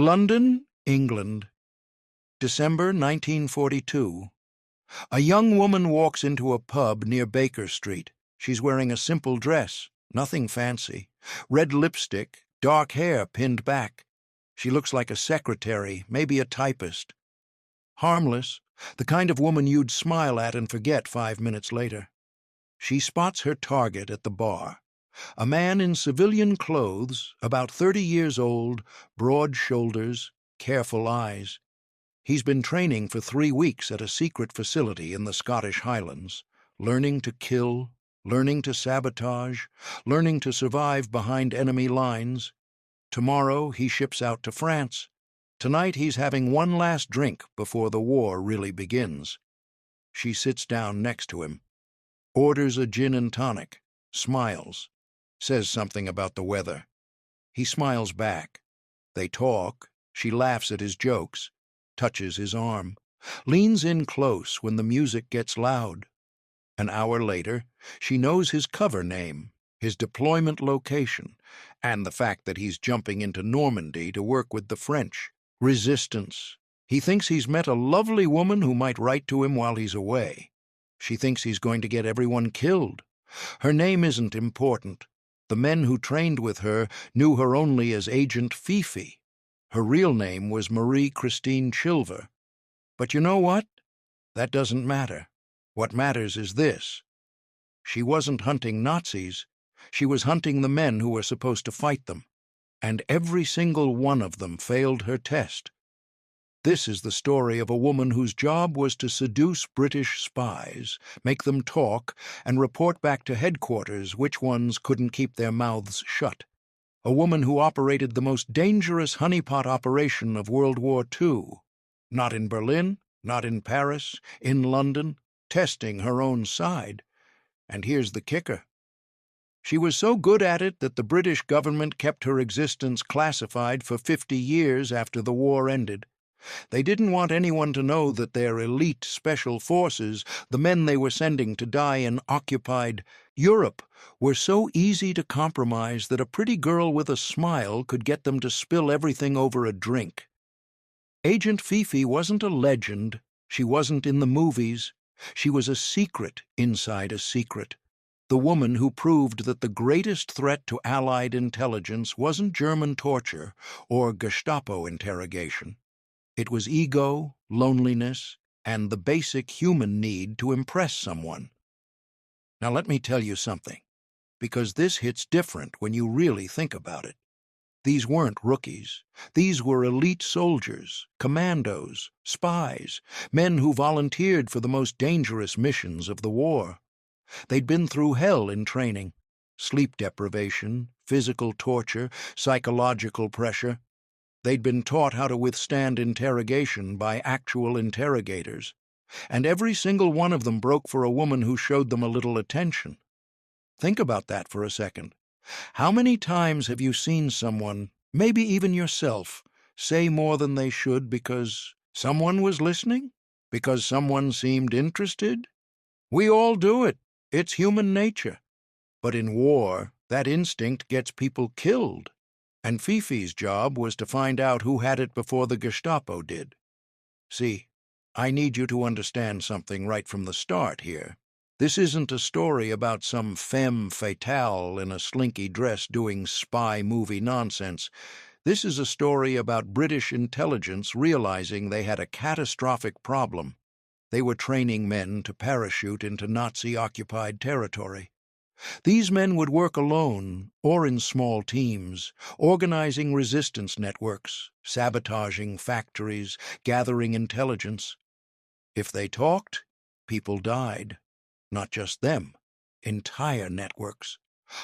London, England, December 1942. A young woman walks into a pub near Baker Street. She's wearing a simple dress, nothing fancy, red lipstick, dark hair pinned back. She looks like a secretary, maybe a typist. Harmless, the kind of woman you'd smile at and forget 5 minutes later. She spots her target at the bar. A man in civilian clothes, about 30 years old, broad shoulders, careful eyes. He's been training for 3 weeks at a secret facility in the Scottish Highlands, learning to kill, learning to sabotage, learning to survive behind enemy lines. Tomorrow he ships out to France. Tonight he's having one last drink before the war really begins. She sits down next to him, orders a gin and tonic, smiles, says something about the weather. He smiles back. They talk. She laughs at his jokes, touches his arm, leans in close when the music gets loud. An hour later, she knows his cover name, his deployment location, and the fact that he's jumping into Normandy to work with the French. Resistance. He thinks he's met a lovely woman who might write to him while he's away. She thinks he's going to get everyone killed. Her name isn't important. The men who trained with her knew her only as Agent Fifi. Her real name was Marie Christine Chilver. But you know what? That doesn't matter. What matters is this. She wasn't hunting Nazis. She was hunting the men who were supposed to fight them. And every single one of them failed her test. This is the story of a woman whose job was to seduce British spies, make them talk, and report back to headquarters which ones couldn't keep their mouths shut. A woman who operated the most dangerous honeypot operation of World War II. Not in Berlin, not in Paris, in London, testing her own side. And here's the kicker. She was so good at it that the British government kept her existence classified for 50 years after the war ended. They didn't want anyone to know that their elite special forces, the men they were sending to die in occupied Europe, were so easy to compromise that a pretty girl with a smile could get them to spill everything over a drink. Agent Fifi wasn't a legend. She wasn't in the movies. She was a secret inside a secret. The woman who proved that the greatest threat to Allied intelligence wasn't German torture or Gestapo interrogation. It was ego, loneliness, and the basic human need to impress someone. Now let me tell you something, because this hits different when you really think about it. These weren't rookies. These were elite soldiers, commandos, spies, men who volunteered for the most dangerous missions of the war. They'd been through hell in training. Sleep deprivation, physical torture, psychological pressure. They'd been taught how to withstand interrogation by actual interrogators. And every single one of them broke for a woman who showed them a little attention. Think about that for a second. How many times have you seen someone, maybe even yourself, say more than they should because someone was listening? Because someone seemed interested? We all do it. It's human nature. But in war, that instinct gets people killed. And Fifi's job was to find out who had it before the Gestapo did. See, I need you to understand something right from the start here. This isn't a story about some femme fatale in a slinky dress doing spy movie nonsense. This is a story about British intelligence realizing they had a catastrophic problem. They were training men to parachute into Nazi-occupied territory. These men would work alone or in small teams, organizing resistance networks, sabotaging factories, gathering intelligence. If they talked, people died. Not just them, entire networks.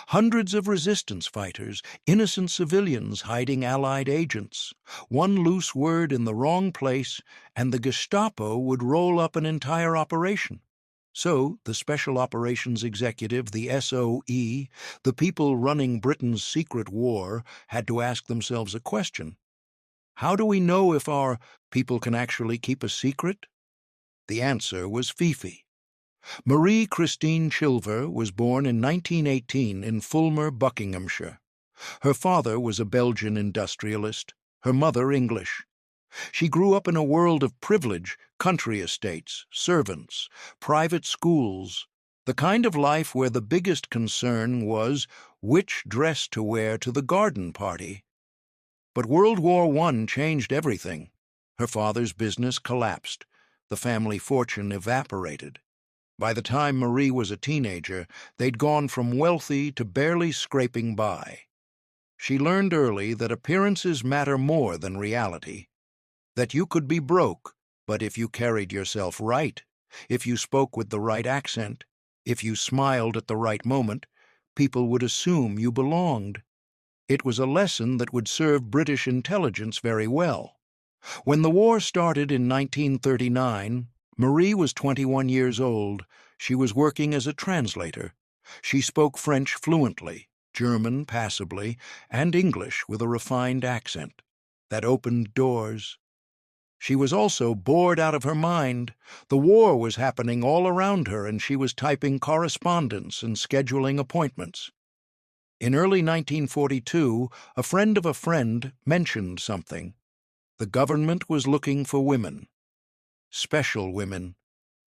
Hundreds of resistance fighters, innocent civilians hiding Allied agents. One loose word in the wrong place, and the Gestapo would roll up an entire operation. So the Special Operations Executive, the SOE, the people running Britain's secret war, had to ask themselves a question. How do we know if our people can actually keep a secret? The answer was Fifi. Marie Christine Chilver was born in 1918 in Fulmer, Buckinghamshire. Her father was a Belgian industrialist. her mother English. She grew up in a world of privilege, country estates, servants, private schools, the kind of life where the biggest concern was which dress to wear to the garden party. But World War I changed everything. Her father's business collapsed. The family fortune evaporated. By the time Marie was a teenager, they'd gone from wealthy to barely scraping by. She learned early that appearances matter more than reality, that you could be broke, but if you carried yourself right, if you spoke with the right accent, if you smiled at the right moment, people would assume you belonged. It was a lesson that would serve British intelligence very well. When the war started in 1939, Marie was 21 years old. She was working as a translator. She spoke French fluently, German passably, and English with a refined accent. That opened doors. She was also bored out of her mind. The war was happening all around her, and she was typing correspondence and scheduling appointments. In early 1942, a friend of a friend mentioned something. The government was looking for women. Special women.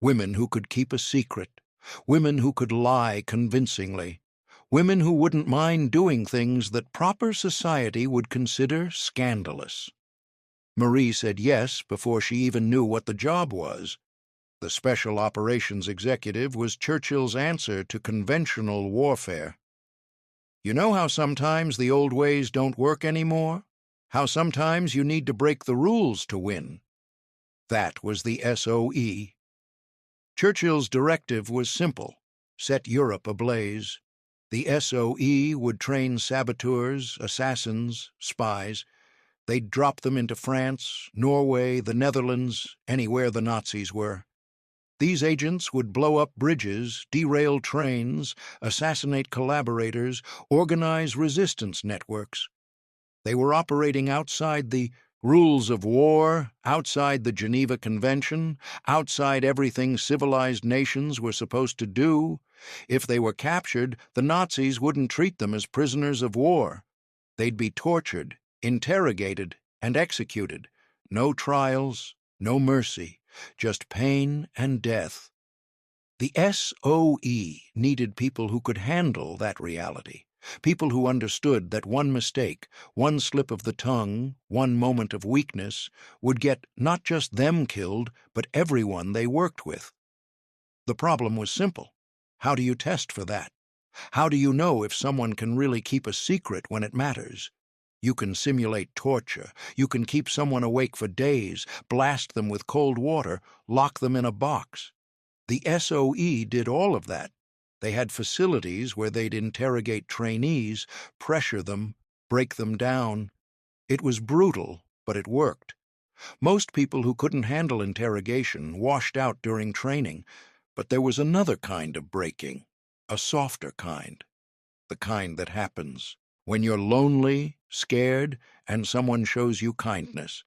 Women who could keep a secret. Women who could lie convincingly. Women who wouldn't mind doing things that proper society would consider scandalous. Marie said yes before she even knew what the job was. The Special Operations Executive was Churchill's answer to conventional warfare. You know how sometimes the old ways don't work anymore? How sometimes you need to break the rules to win? That was the SOE. Churchill's directive was simple: set Europe ablaze. The SOE would train saboteurs, assassins, spies. They'd drop them into France, Norway, the Netherlands, anywhere the Nazis were. These agents would blow up bridges, derail trains, assassinate collaborators, organize resistance networks. They were operating outside the rules of war, outside the Geneva Convention, outside everything civilized nations were supposed to do. If they were captured, the Nazis wouldn't treat them as prisoners of war. They'd be tortured, interrogated, and executed. No trials, no mercy, just pain and death. The SOE needed people who could handle that reality, people who understood that one mistake, one slip of the tongue, one moment of weakness would get not just them killed, but everyone they worked with. The problem was simple. How do you test for that? How do you know if someone can really keep a secret when it matters? You can simulate torture. You can keep someone awake for days, blast them with cold water, lock them in a box. The SOE did all of that. They had facilities where they'd interrogate trainees, pressure them, break them down. It was brutal, but it worked. Most people who couldn't handle interrogation washed out during training, but there was another kind of breaking, a softer kind, the kind that happens when you're lonely, scared, and someone shows you kindness.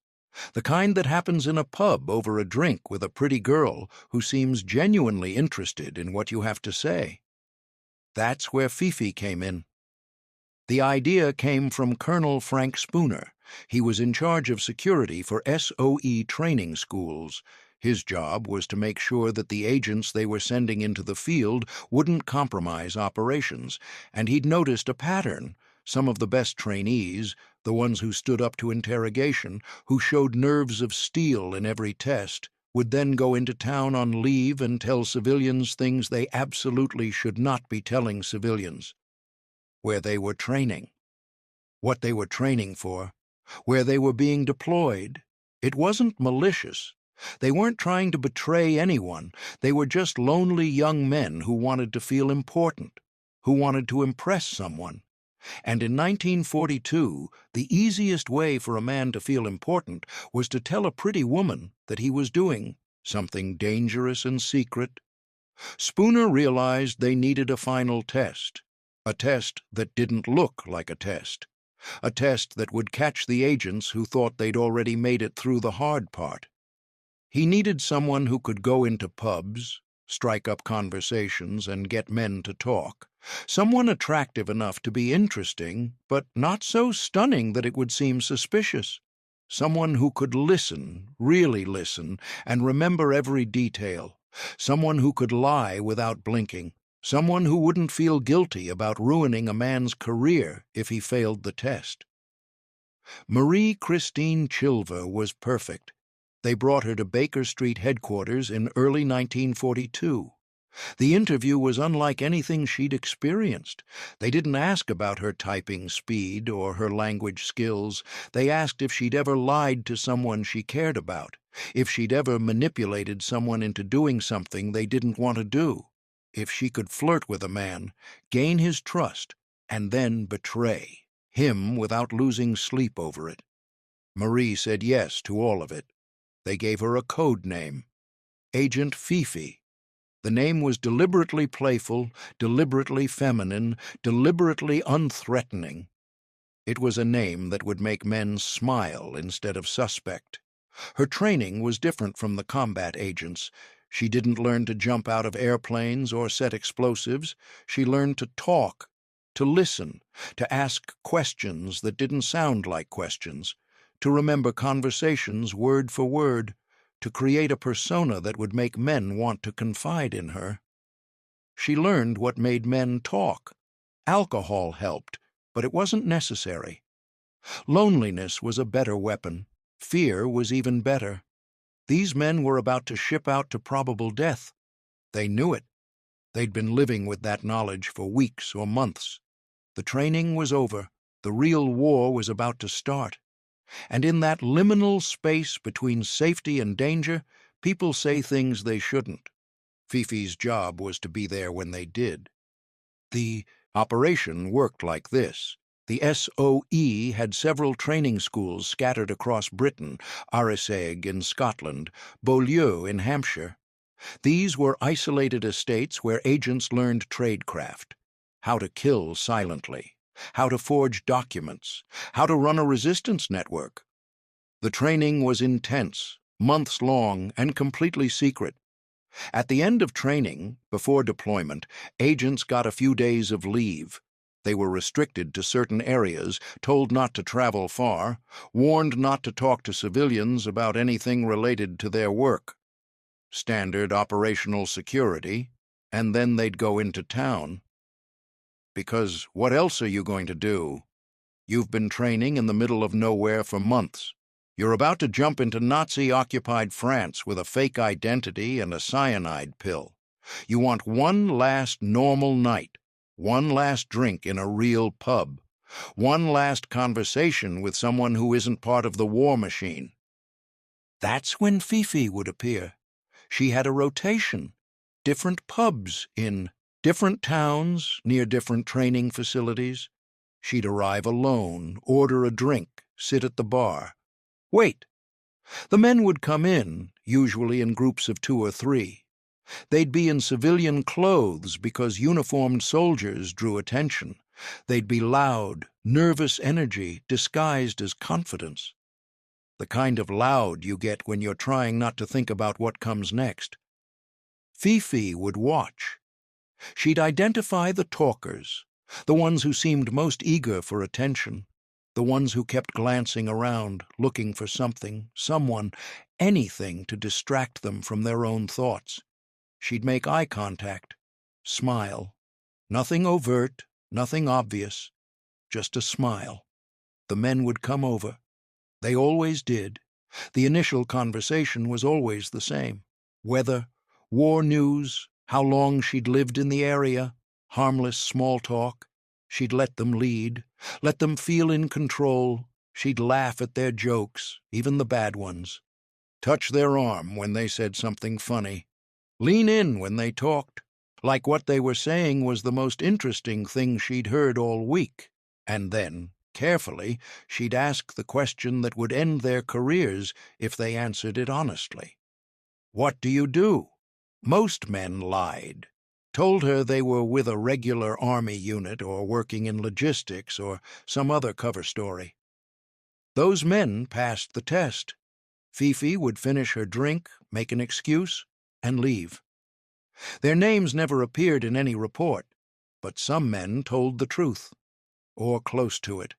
The kind that happens in a pub over a drink with a pretty girl who seems genuinely interested in what you have to say. That's where Fifi came in. The idea came from Colonel Frank Spooner. He was in charge of security for SOE training schools. His job was to make sure that the agents they were sending into the field wouldn't compromise operations, and he'd noticed a pattern. Some of the best trainees, the ones who stood up to interrogation, who showed nerves of steel in every test, would then go into town on leave and tell civilians things they absolutely should not be telling civilians. Where they were training, what they were training for, where they were being deployed. It wasn't malicious. They weren't trying to betray anyone. They were just lonely young men who wanted to feel important, who wanted to impress someone. And in 1942, the easiest way for a man to feel important was to tell a pretty woman that he was doing something dangerous and secret. Spooner realized they needed a final test, a test that didn't look like a test that would catch the agents who thought they'd already made it through the hard part. He needed someone who could go into pubs, strike up conversations, and get men to talk. Someone attractive enough to be interesting, but not so stunning that it would seem suspicious. Someone who could listen, really listen, and remember every detail. Someone who could lie without blinking. Someone who wouldn't feel guilty about ruining a man's career if he failed the test. Marie Christine Chilver was perfect. They brought her to Baker Street headquarters in early 1942. The interview was unlike anything she'd experienced. They didn't ask about her typing speed or her language skills. They asked if she'd ever lied to someone she cared about, if she'd ever manipulated someone into doing something they didn't want to do, if she could flirt with a man, gain his trust, and then betray him without losing sleep over it. Marie said yes to all of it. They gave her a code name, Agent Fifi. The name was deliberately playful, deliberately feminine, deliberately unthreatening. It was a name that would make men smile instead of suspect. Her training was different from the combat agents. She didn't learn to jump out of airplanes or set explosives. She learned to talk, to listen, to ask questions that didn't sound like questions, to remember conversations word for word, to create a persona that would make men want to confide in her. She learned what made men talk. Alcohol helped, but it wasn't necessary. Loneliness was a better weapon. Fear was even better. These men were about to ship out to probable death. They knew it. They'd been living with that knowledge for weeks or months. The training was over. The real war was about to start. And in that liminal space between safety and danger, people say things they shouldn't. Fifi's job was to be there when they did. The operation worked like this. The SOE had several training schools scattered across Britain, Arisaig in Scotland, Beaulieu in Hampshire. These were isolated estates where agents learned tradecraft, how to kill silently, how to forge documents, how to run a resistance network. The training was intense, months long, and completely secret. At the end of training, before deployment, agents got a few days of leave. They were restricted to certain areas, told not to travel far, warned not to talk to civilians about anything related to their work. Standard operational security, and then they'd go into town. Because what else are you going to do? You've been training in the middle of nowhere for months. You're about to jump into Nazi-occupied France with a fake identity and a cyanide pill. You want one last normal night, one last drink in a real pub, one last conversation with someone who isn't part of the war machine. That's when Fifi would appear. She had a rotation, different pubs in different towns near different training facilities. She'd arrive alone, order a drink, sit at the bar. Wait. The men would come in, usually in groups of 2 or 3. They'd be in civilian clothes because uniformed soldiers drew attention. They'd be loud, nervous energy disguised as confidence. The kind of loud you get when you're trying not to think about what comes next. Fifi would watch. She'd identify the talkers, the ones who seemed most eager for attention, the ones who kept glancing around, looking for something, someone, anything to distract them from their own thoughts. She'd make eye contact, smile. Nothing overt, nothing obvious, just a smile. The men would come over. They always did. The initial conversation was always the same. Weather, war news, how long she'd lived in the area, harmless small talk. She'd let them lead, let them feel in control. She'd laugh at their jokes, even the bad ones. Touch their arm when they said something funny. Lean in when they talked, like what they were saying was the most interesting thing she'd heard all week. And then, carefully, she'd ask the question that would end their careers if they answered it honestly. What do you do? Most men lied, told her they were with a regular army unit or working in logistics or some other cover story. Those men passed the test. Fifi would finish her drink, make an excuse, and leave. Their names never appeared in any report, but some men told the truth, or close to it.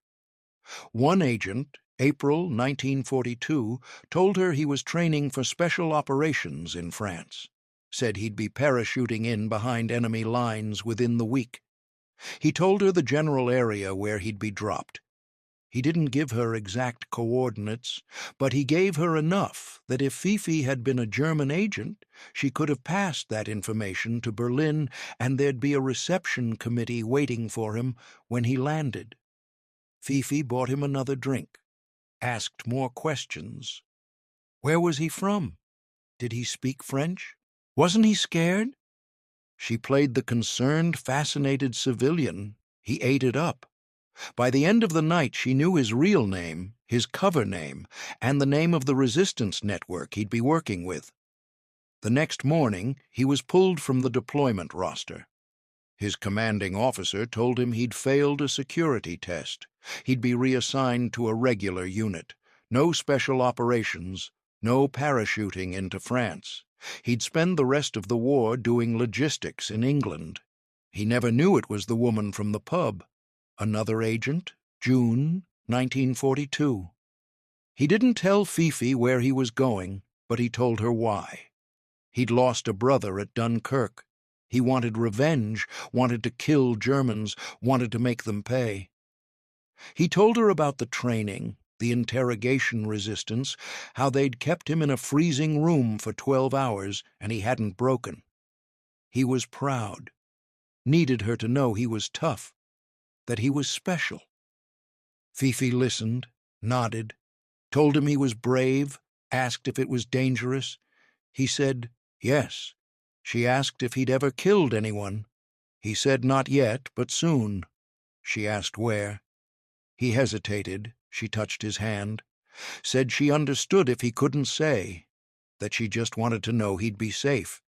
One agent, April 1942 told her he was training for special operations in France. Said he'd be parachuting in behind enemy lines within the week. He told her the general area where he'd be dropped. He didn't give her exact coordinates, but he gave her enough that if Fifi had been a German agent, she could have passed that information to Berlin and there'd be a reception committee waiting for him when he landed. Fifi bought him another drink, asked more questions. Where was he from? Did he speak French? Wasn't he scared? She played the concerned, fascinated civilian. He ate it up. By the end of the night, she knew his real name, his cover name, and the name of the resistance network he'd be working with. The next morning, he was pulled from the deployment roster. His commanding officer told him he'd failed a security test. He'd be reassigned to a regular unit. No special operations, no parachuting into France. He'd spend the rest of the war doing logistics in England. He never knew it was the woman from the pub. Another agent, June 1942. He didn't tell Fifi where he was going, but he told her why. He'd lost a brother at Dunkirk. He wanted revenge, wanted to kill Germans, wanted to make them pay. He told her about the training, the interrogation resistance, how they'd kept him in a freezing room for 12 hours and he hadn't broken. He was proud, needed her to know he was tough, that he was special. Fifi listened, nodded, told him he was brave, asked if it was dangerous. He said, yes. She asked if he'd ever killed anyone. He said not yet, but soon. She asked where. He hesitated. She touched his hand. Said she understood if he couldn't say, that she just wanted to know he'd be safe.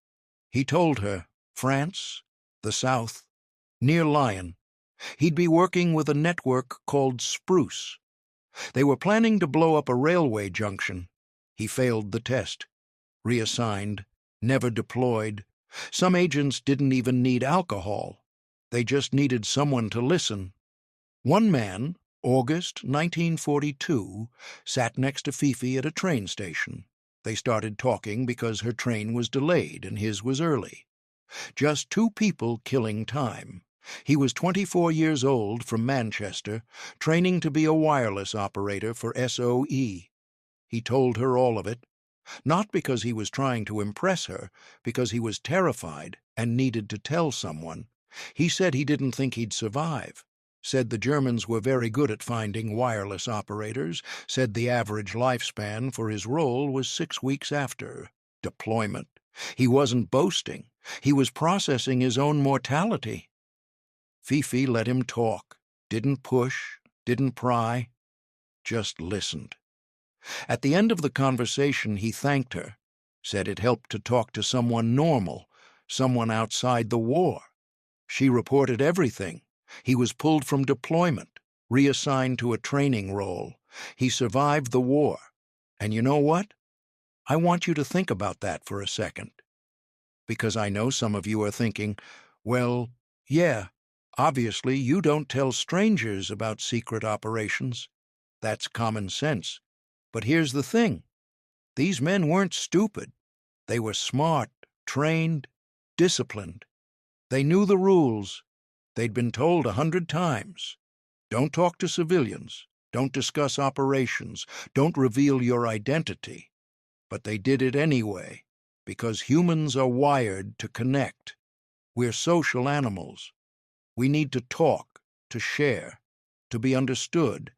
He told her, France, the South, near Lyon. He'd be working with a network called Spruce. They were planning to blow up a railway junction. He failed the test. Reassigned. Never deployed. Some agents didn't even need alcohol. They just needed someone to listen. One man, August 1942, sat next to Fifi at a train station. They started talking because her train was delayed and his was early. Just two people killing time. He was 24 years old, from Manchester, training to be a wireless operator for SOE. He told her all of it, not because he was trying to impress her, because he was terrified and needed to tell someone. He said he didn't think he'd survive, said the Germans were very good at finding wireless operators, said the average lifespan for his role was 6 weeks after deployment. He wasn't boasting. He was processing his own mortality. Fifi let him talk, didn't push, didn't pry, just listened. At the end of the conversation, he thanked her, said it helped to talk to someone normal, someone outside the war. She reported everything. He was pulled from deployment, reassigned to a training role. He survived the war. And you know what? I want you to think about that for a second. Because I know some of you are thinking, well, yeah, obviously you don't tell strangers about secret operations. That's common sense. But here's the thing. These men weren't stupid. They were smart, trained, disciplined. They knew the rules. They'd been told 100 times. Don't talk to civilians. Don't discuss operations. Don't reveal your identity. But they did it anyway, because humans are wired to connect. We're social animals. We need to talk, to share, to be understood.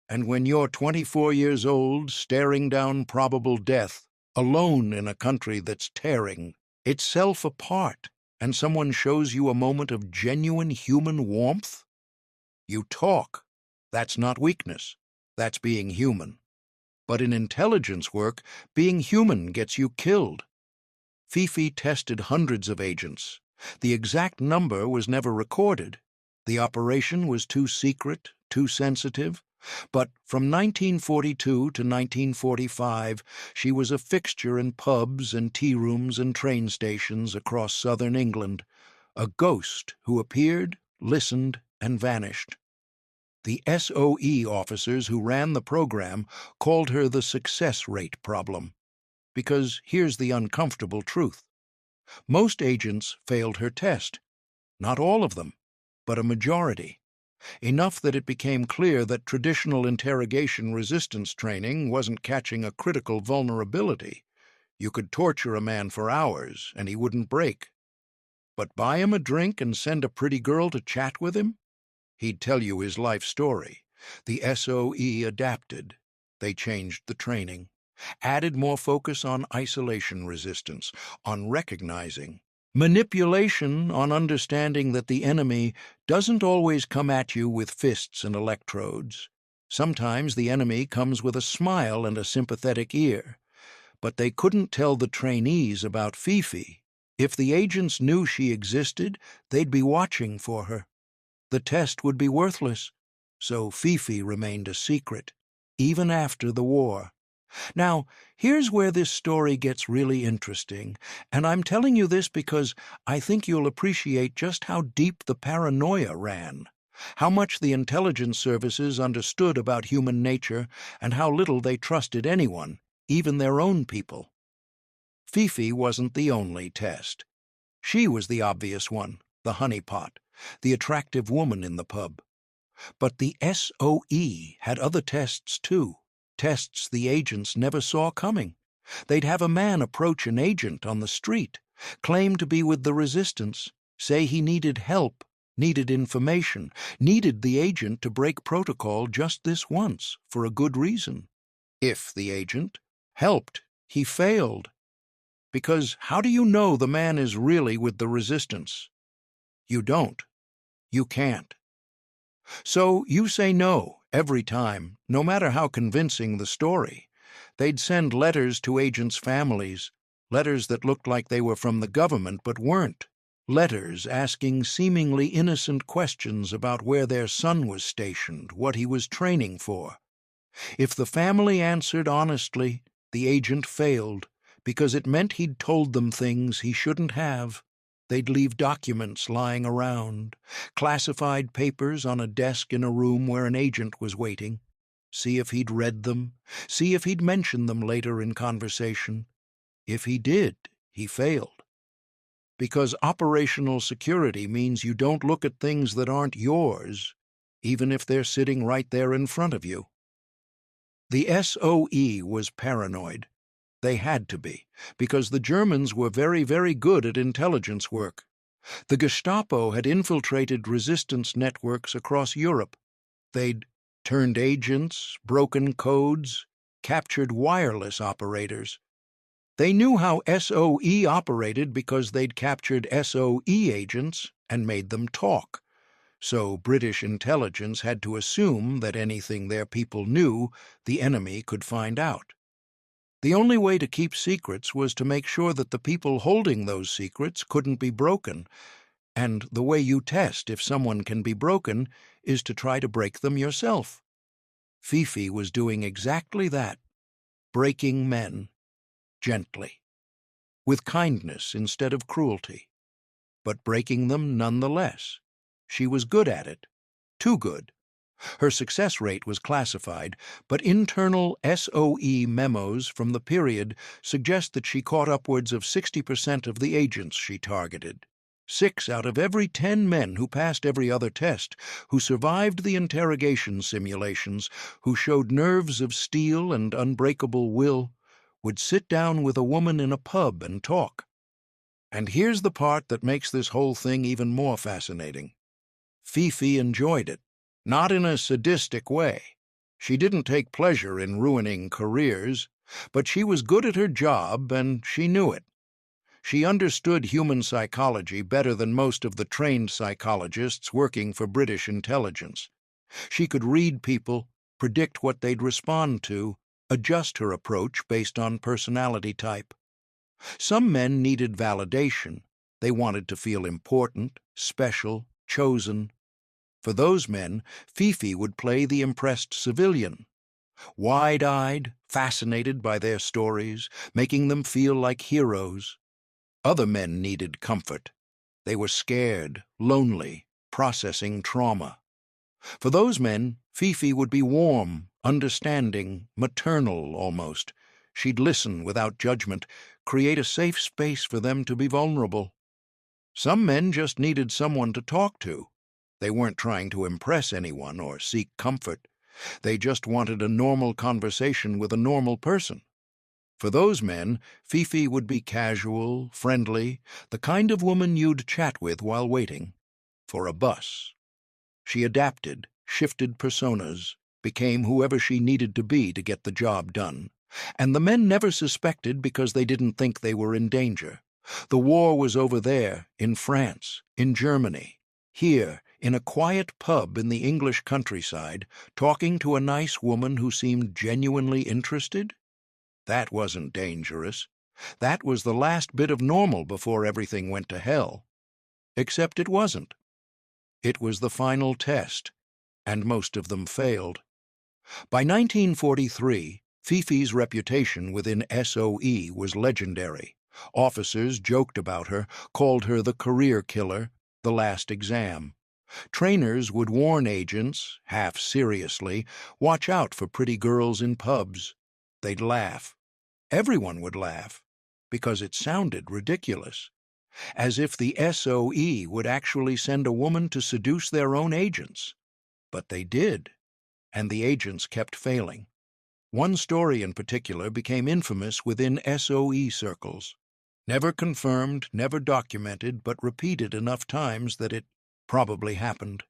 And when you're 24 years old, staring down probable death, alone in a country that's tearing itself apart, and someone shows you a moment of genuine human warmth, you talk. That's not weakness. That's being human. But in intelligence work, being human gets you killed. Fifi tested hundreds of agents. The exact number was never recorded. The operation was too secret, too sensitive. But from 1942 to 1945, she was a fixture in pubs and tea rooms and train stations across southern England, a ghost who appeared, listened, and vanished. The SOE officers who ran the program called her the success rate problem. Because here's the uncomfortable truth. Most agents failed her test. Not all of them, but a majority. Enough that it became clear that traditional interrogation resistance training wasn't catching a critical vulnerability. You could torture a man for hours, and he wouldn't break. But buy him a drink and send a pretty girl to chat with him? He'd tell you his life story. The SOE adapted. They changed the training, added more focus on isolation resistance, on recognizing, manipulation, on understanding that the enemy doesn't always come at you with fists and electrodes. Sometimes the enemy comes with a smile and a sympathetic ear. But they couldn't tell the trainees about Fifi. If the agents knew she existed, they'd be watching for her. The test would be worthless, so Fifi remained a secret, even after the war. Now, here's where this story gets really interesting, and I'm telling you this because I think you'll appreciate just how deep the paranoia ran, how much the intelligence services understood about human nature, and how little they trusted anyone, even their own people. Fifi wasn't the only test. She was the obvious one, the honeypot, the attractive woman in the pub. But the SOE had other tests too, tests the agents never saw coming. They'd have a man approach an agent on the street, claim to be with the resistance, say he needed help, needed information, needed the agent to break protocol just this once, for a good reason. If the agent helped, he failed. Because how do you know the man is really with the resistance? You don't. You can't. So you say no every time, no matter how convincing the story. They'd send letters to agents' families, letters that looked like they were from the government but weren't, letters asking seemingly innocent questions about where their son was stationed, what he was training for. If the family answered honestly, the agent failed, because it meant he'd told them things he shouldn't have. They'd leave documents lying around, classified papers on a desk in a room where an agent was waiting. See if he'd read them, see if he'd mentioned them later in conversation. If he did, he failed. Because operational security means you don't look at things that aren't yours, even if they're sitting right there in front of you. The SOE was paranoid. They had to be, because the Germans were very, very good at intelligence work. The Gestapo had infiltrated resistance networks across Europe. They'd turned agents, broken codes, captured wireless operators. They knew how SOE operated because they'd captured SOE agents and made them talk. So British intelligence had to assume that anything their people knew, the enemy could find out. The only way to keep secrets was to make sure that the people holding those secrets couldn't be broken, and the way you test if someone can be broken is to try to break them yourself. Fifi was doing exactly that, breaking men, gently, with kindness instead of cruelty, but breaking them nonetheless. She was good at it, too good. Her success rate was classified, but internal SOE memos from the period suggest that she caught upwards of 60% of the agents she targeted. 6 out of every 10 men who passed every other test, who survived the interrogation simulations, who showed nerves of steel and unbreakable will, would sit down with a woman in a pub and talk. And here's the part that makes this whole thing even more fascinating. Fifi enjoyed it. Not in a sadistic way. She didn't take pleasure in ruining careers, but she was good at her job and she knew it. She understood human psychology better than most of the trained psychologists working for British intelligence. She could read people, predict what they'd respond to, adjust her approach based on personality type. Some men needed validation. They wanted to feel important, special, chosen. For those men, Fifi would play the impressed civilian, wide-eyed, fascinated by their stories, making them feel like heroes. Other men needed comfort. They were scared, lonely, processing trauma. For those men, Fifi would be warm, understanding, maternal almost. She'd listen without judgment, create a safe space for them to be vulnerable. Some men just needed someone to talk to. They weren't trying to impress anyone or seek comfort. They just wanted a normal conversation with a normal person. For those men, Fifi would be casual, friendly, the kind of woman you'd chat with while waiting for a bus. She adapted, shifted personas, became whoever she needed to be to get the job done. And the men never suspected because they didn't think they were in danger. The war was over there, in France, in Germany. Here, in a quiet pub in the English countryside, talking to a nice woman who seemed genuinely interested? That wasn't dangerous. That was the last bit of normal before everything went to hell. Except it wasn't. It was the final test, and most of them failed. By 1943, Fifi's reputation within SOE was legendary. Officers joked about her, called her the career killer, the last exam. Trainers would warn agents, half seriously, watch out for pretty girls in pubs. They'd laugh. Everyone would laugh, because it sounded ridiculous. As if the SOE would actually send a woman to seduce their own agents. But they did, and the agents kept failing. One story in particular became infamous within SOE circles. Never confirmed, never documented, but repeated enough times that it probably happened.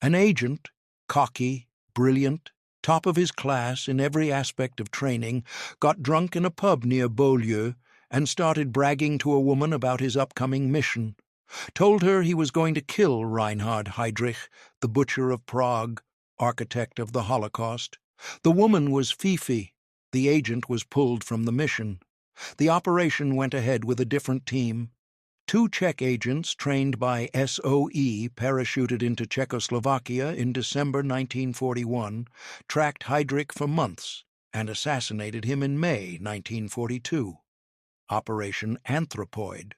An agent, cocky, brilliant, top of his class in every aspect of training, got drunk in a pub near Beaulieu and started bragging to a woman about his upcoming mission. Told her he was going to kill Reinhard Heydrich, the butcher of Prague, architect of the Holocaust. The woman was Fifi. The agent was pulled from the mission. The operation went ahead with a different team. 2 Czech agents trained by SOE parachuted into Czechoslovakia in December 1941, tracked Heydrich for months, and assassinated him in May 1942. Operation Anthropoid,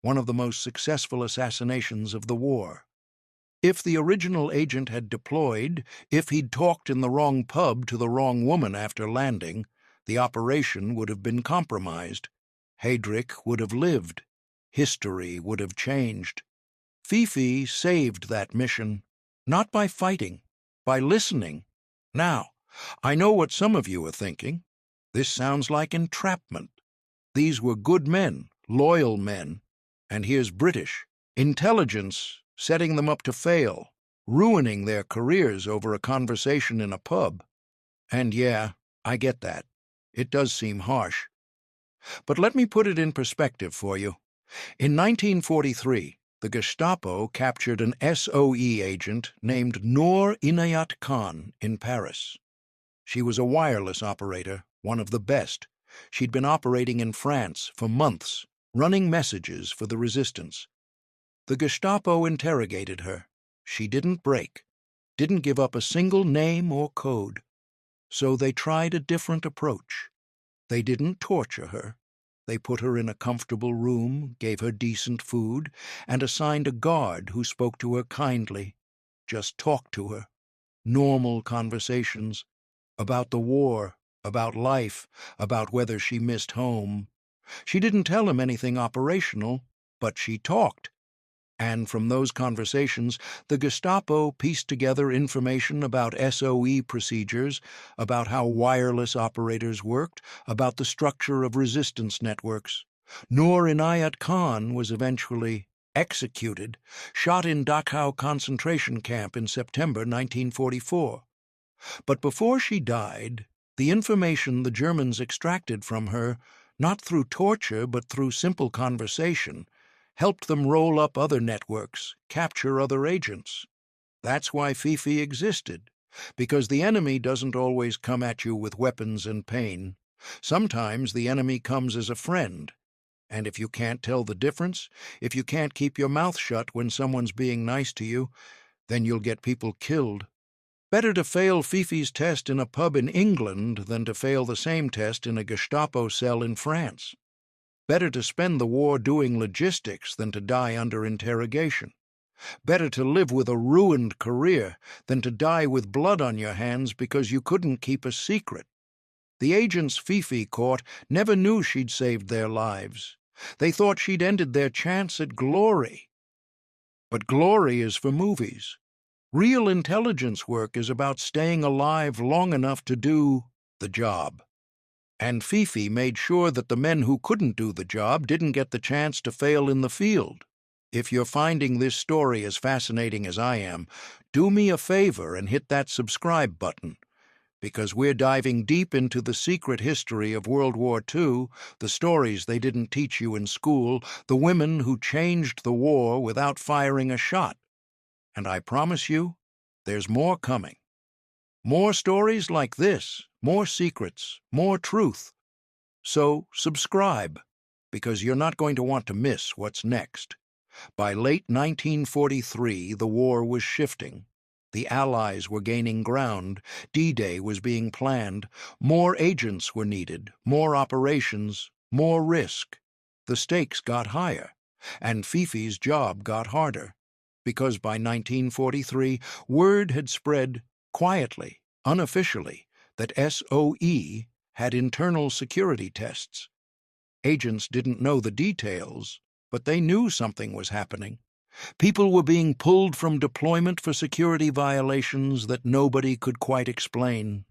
one of the most successful assassinations of the war. If the original agent had deployed, if he'd talked in the wrong pub to the wrong woman after landing, the operation would have been compromised. Heydrich would have lived. History would have changed. Fifi saved that mission, not by fighting, by listening. Now, I know what some of you are thinking. This sounds like entrapment. These were good men, loyal men, and here's British intelligence setting them up to fail, ruining their careers over a conversation in a pub. And yeah, I get that. It does seem harsh. But let me put it in perspective for you. In 1943, the Gestapo captured an SOE agent named Noor Inayat Khan in Paris. She was a wireless operator, one of the best. She'd been operating in France for months, running messages for the resistance. The Gestapo interrogated her. She didn't break, didn't give up a single name or code. So they tried a different approach. They didn't torture her. They put her in a comfortable room, gave her decent food, and assigned a guard who spoke to her kindly, just talked to her. Normal conversations about the war, about life, about whether she missed home. She didn't tell him anything operational, but she talked. And from those conversations, the Gestapo pieced together information about SOE procedures, about how wireless operators worked, about the structure of resistance networks. Noor Inayat Khan was eventually executed, shot in Dachau concentration camp in September 1944. But before she died, the information the Germans extracted from her, not through torture but through simple conversation, helped them roll up other networks, capture other agents. That's why Fifi existed, because the enemy doesn't always come at you with weapons and pain. Sometimes the enemy comes as a friend, and if you can't tell the difference, if you can't keep your mouth shut when someone's being nice to you, then you'll get people killed. Better to fail Fifi's test in a pub in England than to fail the same test in a Gestapo cell in France. Better to spend the war doing logistics than to die under interrogation. Better to live with a ruined career than to die with blood on your hands because you couldn't keep a secret. The agents Fifi caught never knew she'd saved their lives. They thought she'd ended their chance at glory. But glory is for movies. Real intelligence work is about staying alive long enough to do the job. And Fifi made sure that the men who couldn't do the job didn't get the chance to fail in the field. If you're finding this story as fascinating as I am, do me a favor and hit that subscribe button, because we're diving deep into the secret history of World War II, the stories they didn't teach you in school, the women who changed the war without firing a shot. And I promise you, there's more coming. More stories like this, more secrets, more truth. So subscribe, because you're not going to want to miss what's next. By late 1943, the war was shifting. The Allies were gaining ground. D-Day was being planned. More agents were needed, more operations, more risk. The stakes got higher, and Fifi's job got harder, because by 1943, word had spread quietly, unofficially, that SOE had internal security tests. Agents didn't know the details, but they knew something was happening. People were being pulled from deployment for security violations that nobody could quite explain.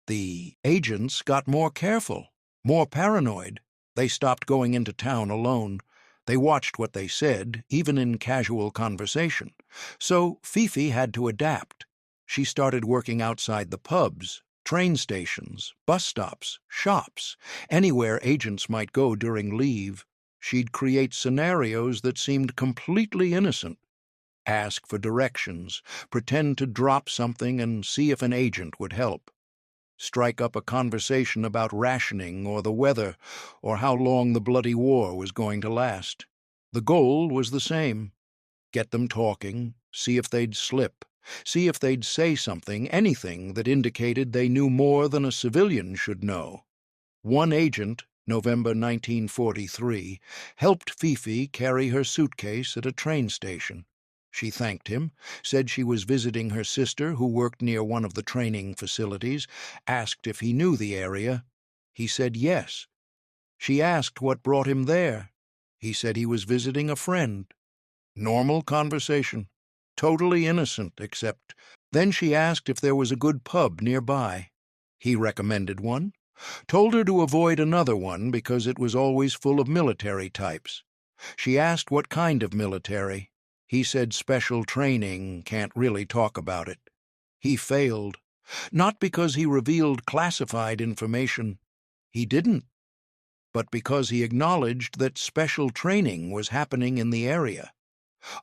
The agents got more careful, more paranoid. They stopped going into town alone. They watched what they said, even in casual conversation. So Fifi had to adapt. She started working outside the pubs, train stations, bus stops, shops, anywhere agents might go during leave. She'd create scenarios that seemed completely innocent. Ask for directions, pretend to drop something and see if an agent would help. Strike up a conversation about rationing or the weather or how long the bloody war was going to last. The goal was the same. Get them talking, see if they'd slip, see if they'd say something, anything that indicated they knew more than a civilian should know. One agent, November 1943, helped Fifi carry her suitcase at a train station. She thanked him, said she was visiting her sister who worked near one of the training facilities, asked if he knew the area. He said yes. She asked what brought him there. He said he was visiting a friend. Normal conversation. Totally innocent, except then she asked if there was a good pub nearby. He recommended one. Told her to avoid another one because it was always full of military types. She asked what kind of military. He said special training, can't really talk about it. He failed. Not because he revealed classified information. He didn't. But because he acknowledged that special training was happening in the area.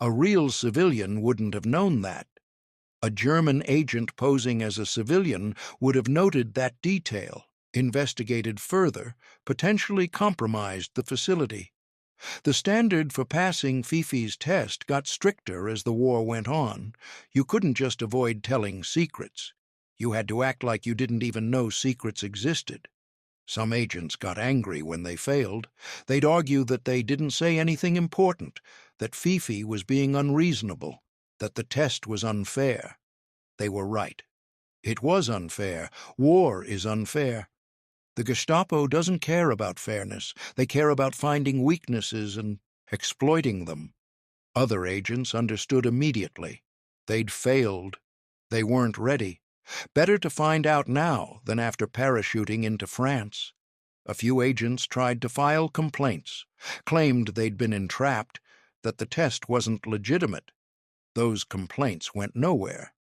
A real civilian wouldn't have known that. A German agent posing as a civilian would have noted that detail, investigated further, potentially compromised the facility. The standard for passing Fifi's test got stricter as the war went on. You couldn't just avoid telling secrets. You had to act like you didn't even know secrets existed. Some agents got angry when they failed. They'd argue that they didn't say anything important, that Fifi was being unreasonable, that the test was unfair. They were right. It was unfair. War is unfair. The Gestapo doesn't care about fairness. They care about finding weaknesses and exploiting them. Other agents understood immediately. They'd failed. They weren't ready. Better to find out now than after parachuting into France. A few agents tried to file complaints, claimed they'd been entrapped, that the test wasn't legitimate. Those complaints went nowhere.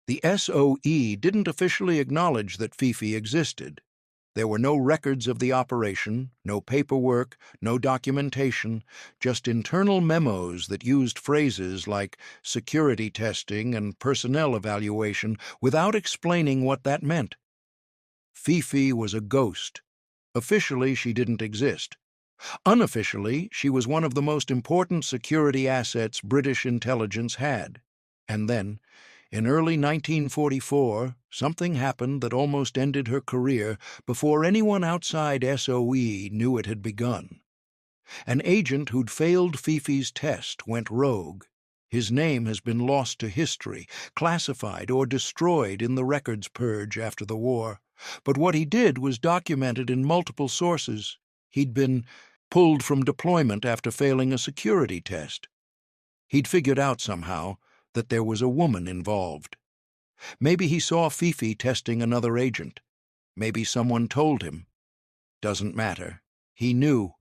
The SOE didn't officially acknowledge that Fifi existed. There were no records of the operation, no paperwork, no documentation, just internal memos that used phrases like security testing and personnel evaluation without explaining what that meant. Fifi was a ghost. Officially, she didn't exist. Unofficially, she was one of the most important security assets British intelligence had. And then, in early 1944, something happened that almost ended her career before anyone outside SOE knew it had begun. An agent who'd failed Fifi's test went rogue. His name has been lost to history, classified or destroyed in the records purge after the war. But what he did was documented in multiple sources. He'd been pulled from deployment after failing a security test. He'd figured out somehow that there was a woman involved. Maybe he saw Fifi testing another agent. Maybe someone told him. Doesn't matter. He knew.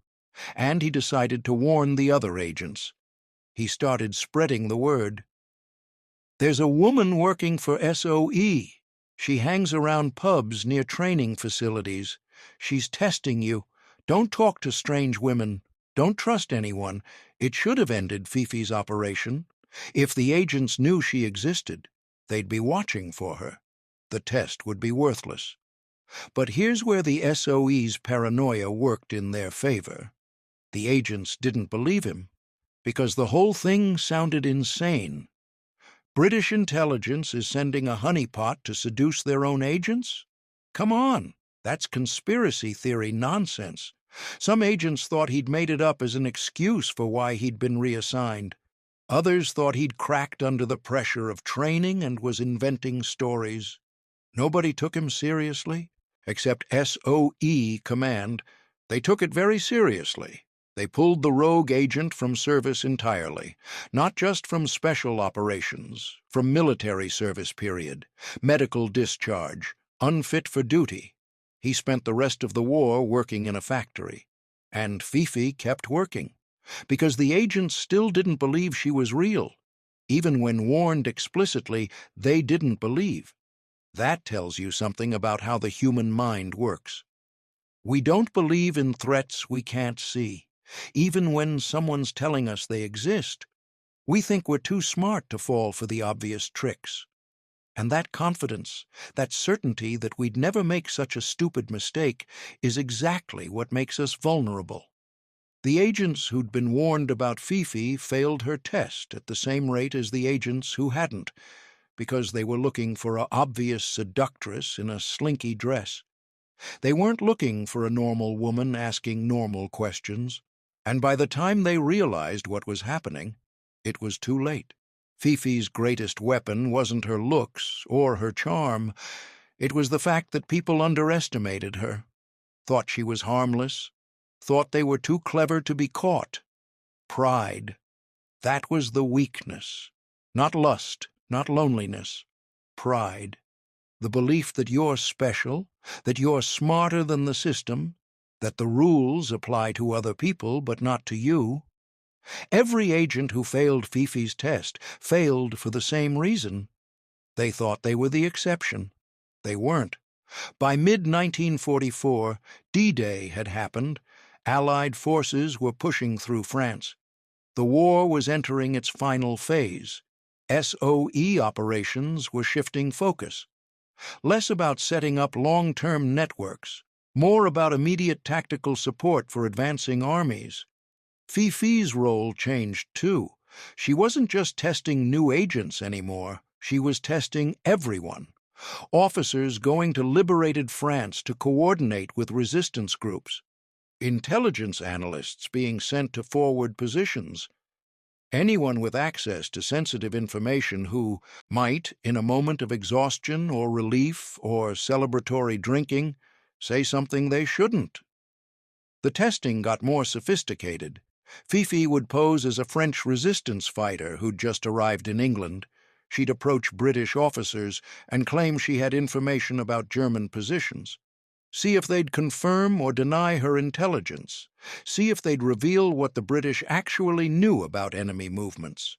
And he decided to warn the other agents. He started spreading the word. There's a woman working for SOE. She hangs around pubs near training facilities. She's testing you. Don't talk to strange women. Don't trust anyone. It should have ended Fifi's operation. If the agents knew she existed, they'd be watching for her. The test would be worthless. But here's where the SOE's paranoia worked in their favor. The agents didn't believe him, because the whole thing sounded insane. British intelligence is sending a honeypot to seduce their own agents? Come on, that's conspiracy theory nonsense. Some agents thought he'd made it up as an excuse for why he'd been reassigned. Others thought he'd cracked under the pressure of training and was inventing stories. Nobody took him seriously, except SOE Command. They took it very seriously. They pulled the rogue agent from service entirely, not just from special operations, from military service period, medical discharge, unfit for duty. He spent the rest of the war working in a factory. And Fifi kept working, because the agents still didn't believe she was real. Even when warned explicitly, they didn't believe. That tells you something about how the human mind works. We don't believe in threats we can't see, even when someone's telling us they exist. We think we're too smart to fall for the obvious tricks. And that confidence, that certainty that we'd never make such a stupid mistake, is exactly what makes us vulnerable. The agents who'd been warned about Fifi failed her test at the same rate as the agents who hadn't, because they were looking for an obvious seductress in a slinky dress. They weren't looking for a normal woman asking normal questions. And by the time they realized what was happening, it was too late. Fifi's greatest weapon wasn't her looks or her charm. It was the fact that people underestimated her, thought she was harmless, thought they were too clever to be caught. Pride. That was the weakness. Not lust, not loneliness. Pride. The belief that you're special, that you're smarter than the system, that the rules apply to other people but not to you. Every agent who failed Fifi's test failed for the same reason. They thought they were the exception. They weren't. By mid-1944, D-Day had happened. Allied forces were pushing through France. The war was entering its final phase. SOE operations were shifting focus. Less about setting up long-term networks, more about immediate tactical support for advancing armies. Fifi's role changed, too. She wasn't just testing new agents anymore. She was testing everyone. Officers going to liberated France to coordinate with resistance groups. Intelligence analysts being sent to forward positions. Anyone with access to sensitive information who might, in a moment of exhaustion or relief or celebratory drinking, say something they shouldn't. The testing got more sophisticated. Fifi would pose as a French resistance fighter who'd just arrived in England. She'd approach British officers and claim she had information about German positions. See if they'd confirm or deny her intelligence. See if they'd reveal what the British actually knew about enemy movements.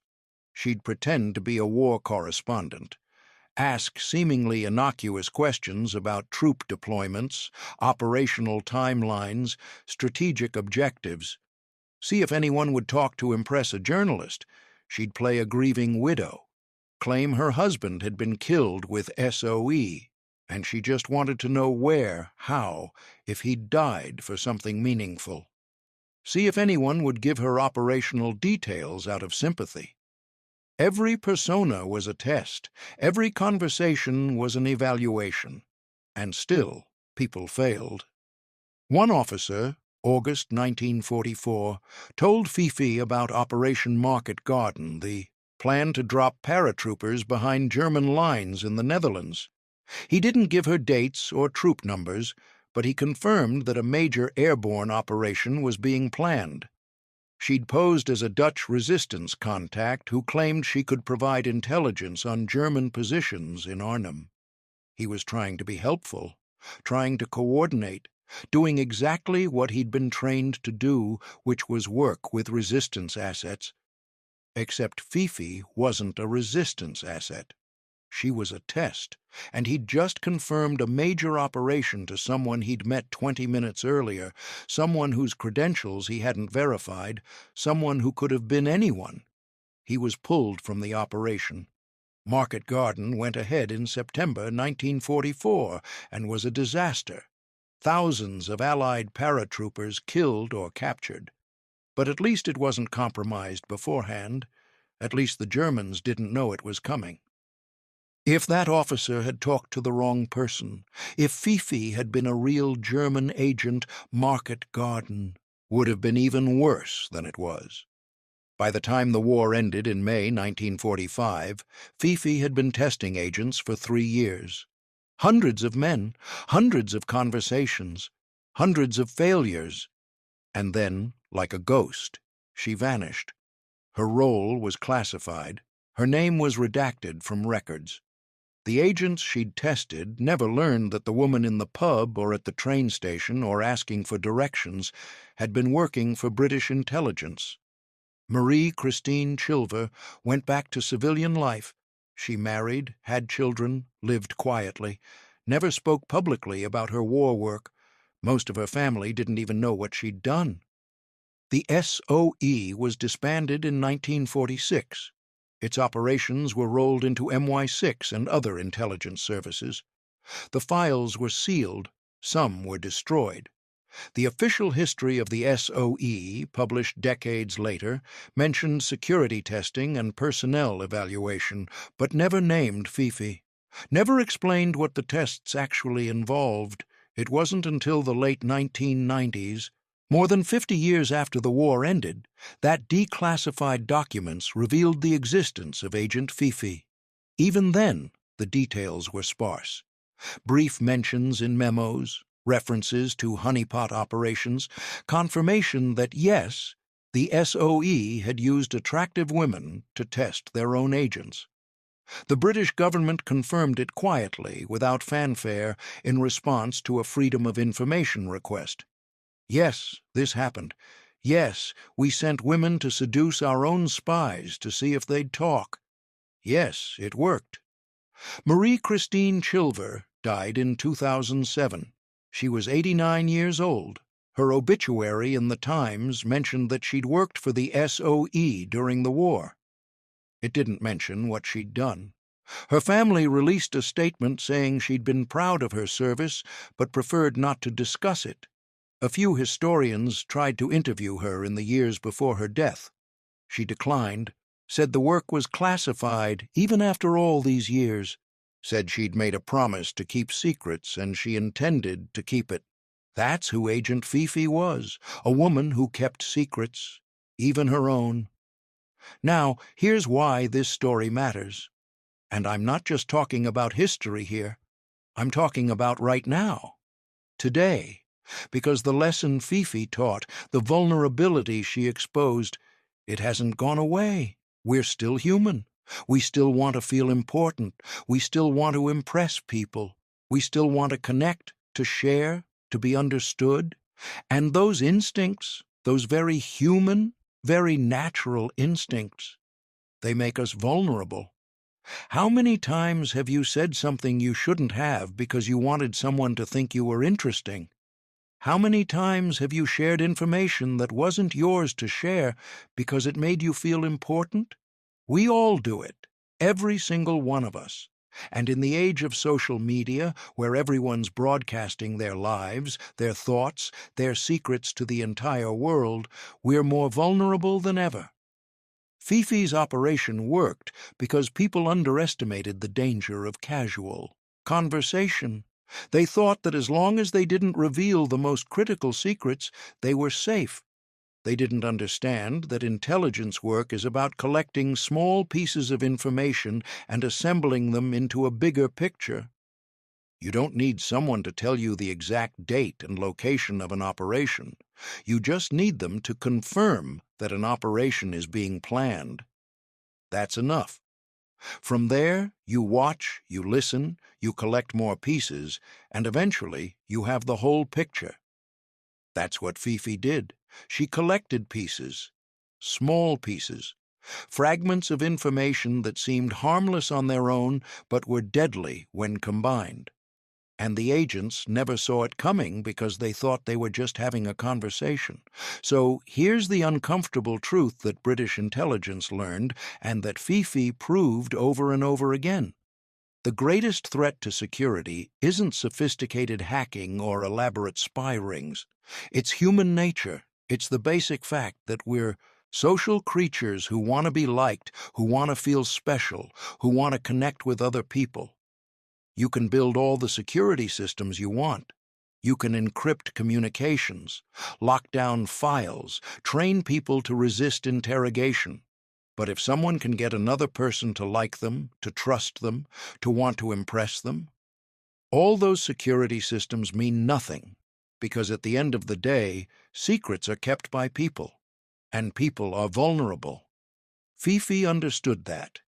She'd pretend to be a war correspondent. Ask seemingly innocuous questions about troop deployments, operational timelines, strategic objectives. See if anyone would talk to impress a journalist. She'd play a grieving widow. Claim her husband had been killed with SOE. And she just wanted to know where, how, if he'd died for something meaningful. See if anyone would give her operational details out of sympathy. Every persona was a test. Every conversation was an evaluation. And still, people failed. One officer, August 1944, told Fifi about Operation Market Garden, the planned to drop paratroopers behind German lines in the Netherlands. He didn't give her dates or troop numbers, but he confirmed that a major airborne operation was being planned. She'd posed as a Dutch resistance contact who claimed she could provide intelligence on German positions in Arnhem. He was trying to be helpful, trying to coordinate, doing exactly what he'd been trained to do, which was work with resistance assets. Except Fifi wasn't a resistance asset. She was a test, and he'd just confirmed a major operation to someone he'd met 20 minutes earlier, someone whose credentials he hadn't verified, someone who could have been anyone. He was pulled from the operation. Market Garden went ahead in September 1944 and was a disaster. Thousands of Allied paratroopers killed or captured. But at least it wasn't compromised beforehand. At least the Germans didn't know it was coming. If that officer had talked to the wrong person, if Fifi had been a real German agent, Market Garden would have been even worse than it was. By the time the war ended in May 1945, Fifi had been testing agents for 3 years. Hundreds of men, hundreds of conversations, hundreds of failures. And then, like a ghost, she vanished. Her role was classified. Her name was redacted from records. The agents she'd tested never learned that the woman in the pub or at the train station or asking for directions had been working for British intelligence. Marie Christine Chilver went back to civilian life. She married, had children, lived quietly, never spoke publicly about her war work. Most of her family didn't even know what she'd done. The SOE was disbanded in 1946. Its operations were rolled into MI6 and other intelligence services. The files were sealed, some were destroyed. The official history of the SOE, published decades later, mentioned security testing and personnel evaluation, but never named Fifi, never explained what the tests actually involved. It wasn't until the late 1990s, more than 50 years after the war ended, that declassified documents revealed the existence of Agent Fifi. Even then, the details were sparse. Brief mentions in memos, references to honeypot operations, confirmation that, yes, the SOE had used attractive women to test their own agents. The British government confirmed it quietly, without fanfare, in response to a Freedom of Information request. Yes, this happened. Yes, we sent women to seduce our own spies to see if they'd talk. Yes, it worked. Marie Christine Chilver died in 2007. She was 89 years old. Her obituary in the Times mentioned that she'd worked for the SOE during the war. It didn't mention what she'd done. Her family released a statement saying she'd been proud of her service but preferred not to discuss it. A few historians tried to interview her in the years before her death. She declined, said the work was classified even after all these years, said she'd made a promise to keep secrets and she intended to keep it. That's who Agent Fifi was, a woman who kept secrets, even her own. Now, here's why this story matters. And I'm not just talking about history here. I'm talking about right now, today. Because the lesson Fifi taught, the vulnerability she exposed, it hasn't gone away. We're still human. We still want to feel important. We still want to impress people. We still want to connect, to share, to be understood. And those instincts, those very human, very natural instincts, they make us vulnerable. How many times have you said something you shouldn't have because you wanted someone to think you were interesting? How many times have you shared information that wasn't yours to share because it made you feel important? We all do it, every single one of us. And in the age of social media, where everyone's broadcasting their lives, their thoughts, their secrets to the entire world, we're more vulnerable than ever. Fifi's operation worked because people underestimated the danger of casual conversation. They thought that as long as they didn't reveal the most critical secrets, they were safe. They didn't understand that intelligence work is about collecting small pieces of information and assembling them into a bigger picture. You don't need someone to tell you the exact date and location of an operation. You just need them to confirm that an operation is being planned. That's enough. From there, you watch, you listen, you collect more pieces, and eventually you have the whole picture. That's what Fifi did. She collected pieces, small pieces, fragments of information that seemed harmless on their own but were deadly when combined. And the agents never saw it coming because they thought they were just having a conversation. So here's the uncomfortable truth that British intelligence learned and that Fifi proved over and over again. The greatest threat to security isn't sophisticated hacking or elaborate spy rings. It's human nature. It's the basic fact that we're social creatures who want to be liked, who want to feel special, who want to connect with other people. You can build all the security systems you want. You can encrypt communications, lock down files, train people to resist interrogation. But if someone can get another person to like them, to trust them, to want to impress them, all those security systems mean nothing, because at the end of the day, secrets are kept by people, and people are vulnerable. Fifi understood that.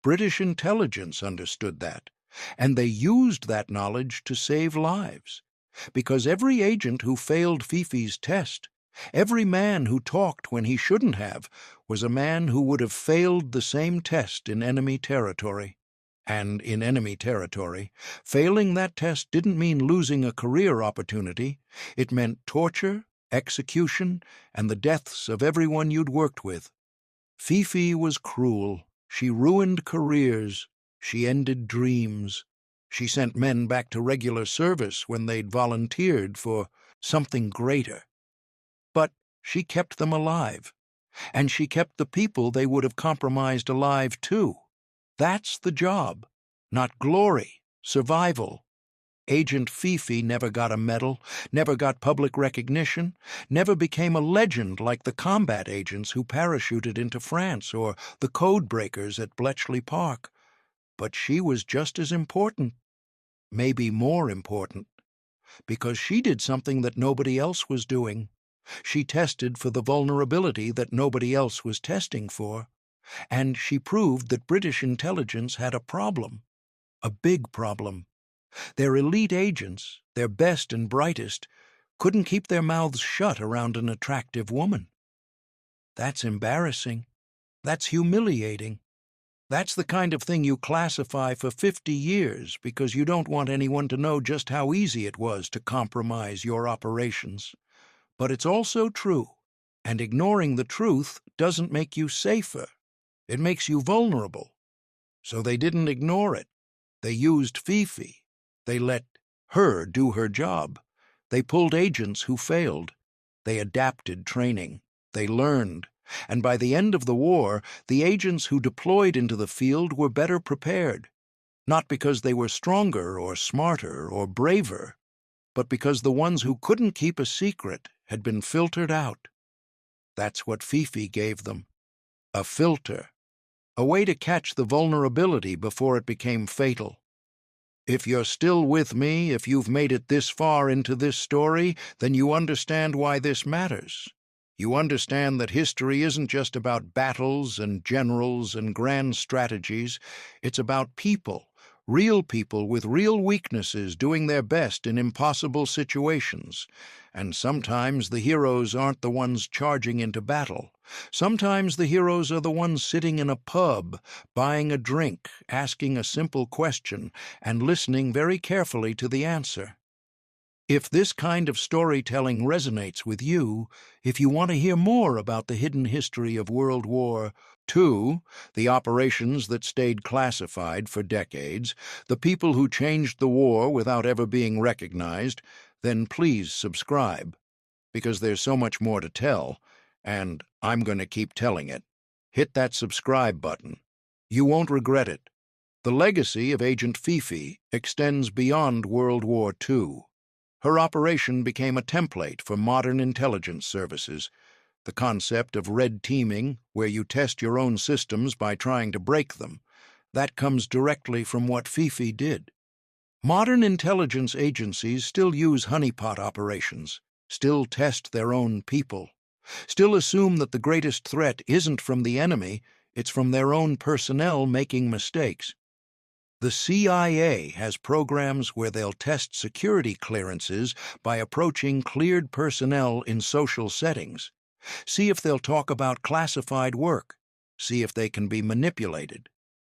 British intelligence understood that, and they used that knowledge to save lives. Because every agent who failed Fifi's test, every man who talked when he shouldn't have, was a man who would have failed the same test in enemy territory. And in enemy territory, failing that test didn't mean losing a career opportunity. It meant torture, execution, and the deaths of everyone you'd worked with. Fifi was cruel. She ruined careers. She ended dreams. She sent men back to regular service when they'd volunteered for something greater. But she kept them alive, and she kept the people they would have compromised alive too. That's the job, not glory, survival. Agent Fifi never got a medal, never got public recognition, never became a legend like the combat agents who parachuted into France or the code breakers at Bletchley Park. But she was just as important, maybe more important, because she did something that nobody else was doing. She tested for the vulnerability that nobody else was testing for, and she proved that British intelligence had a problem, a big problem. Their elite agents, their best and brightest, couldn't keep their mouths shut around an attractive woman. That's embarrassing. That's humiliating. That's the kind of thing you classify for 50 years because you don't want anyone to know just how easy it was to compromise your operations. But it's also true, and ignoring the truth doesn't make you safer. It makes you vulnerable. So they didn't ignore it. They used Fifi. They let her do her job. They pulled agents who failed. They adapted training. They learned. And by the end of the war, the agents who deployed into the field were better prepared, not because they were stronger or smarter or braver, but because the ones who couldn't keep a secret had been filtered out. That's what Fifi gave them, a filter, a way to catch the vulnerability before it became fatal. If you're still with me, if you've made it this far into this story, then you understand why this matters. You understand that history isn't just about battles and generals and grand strategies. It's about people, real people with real weaknesses doing their best in impossible situations. And sometimes the heroes aren't the ones charging into battle. Sometimes the heroes are the ones sitting in a pub, buying a drink, asking a simple question, and listening very carefully to the answer. If this kind of storytelling resonates with you, if you want to hear more about the hidden history of World War II, the operations that stayed classified for decades, the people who changed the war without ever being recognized, then please subscribe, because there's so much more to tell, and I'm going to keep telling it. Hit that subscribe button. You won't regret it. The legacy of Agent Fifi extends beyond World War II. Her operation became a template for modern intelligence services. The concept of red teaming, where you test your own systems by trying to break them, that comes directly from what Fifi did. Modern intelligence agencies still use honeypot operations, still test their own people, still assume that the greatest threat isn't from the enemy, it's from their own personnel making mistakes. The CIA has programs where they'll test security clearances by approaching cleared personnel in social settings. See if they'll talk about classified work. See if they can be manipulated.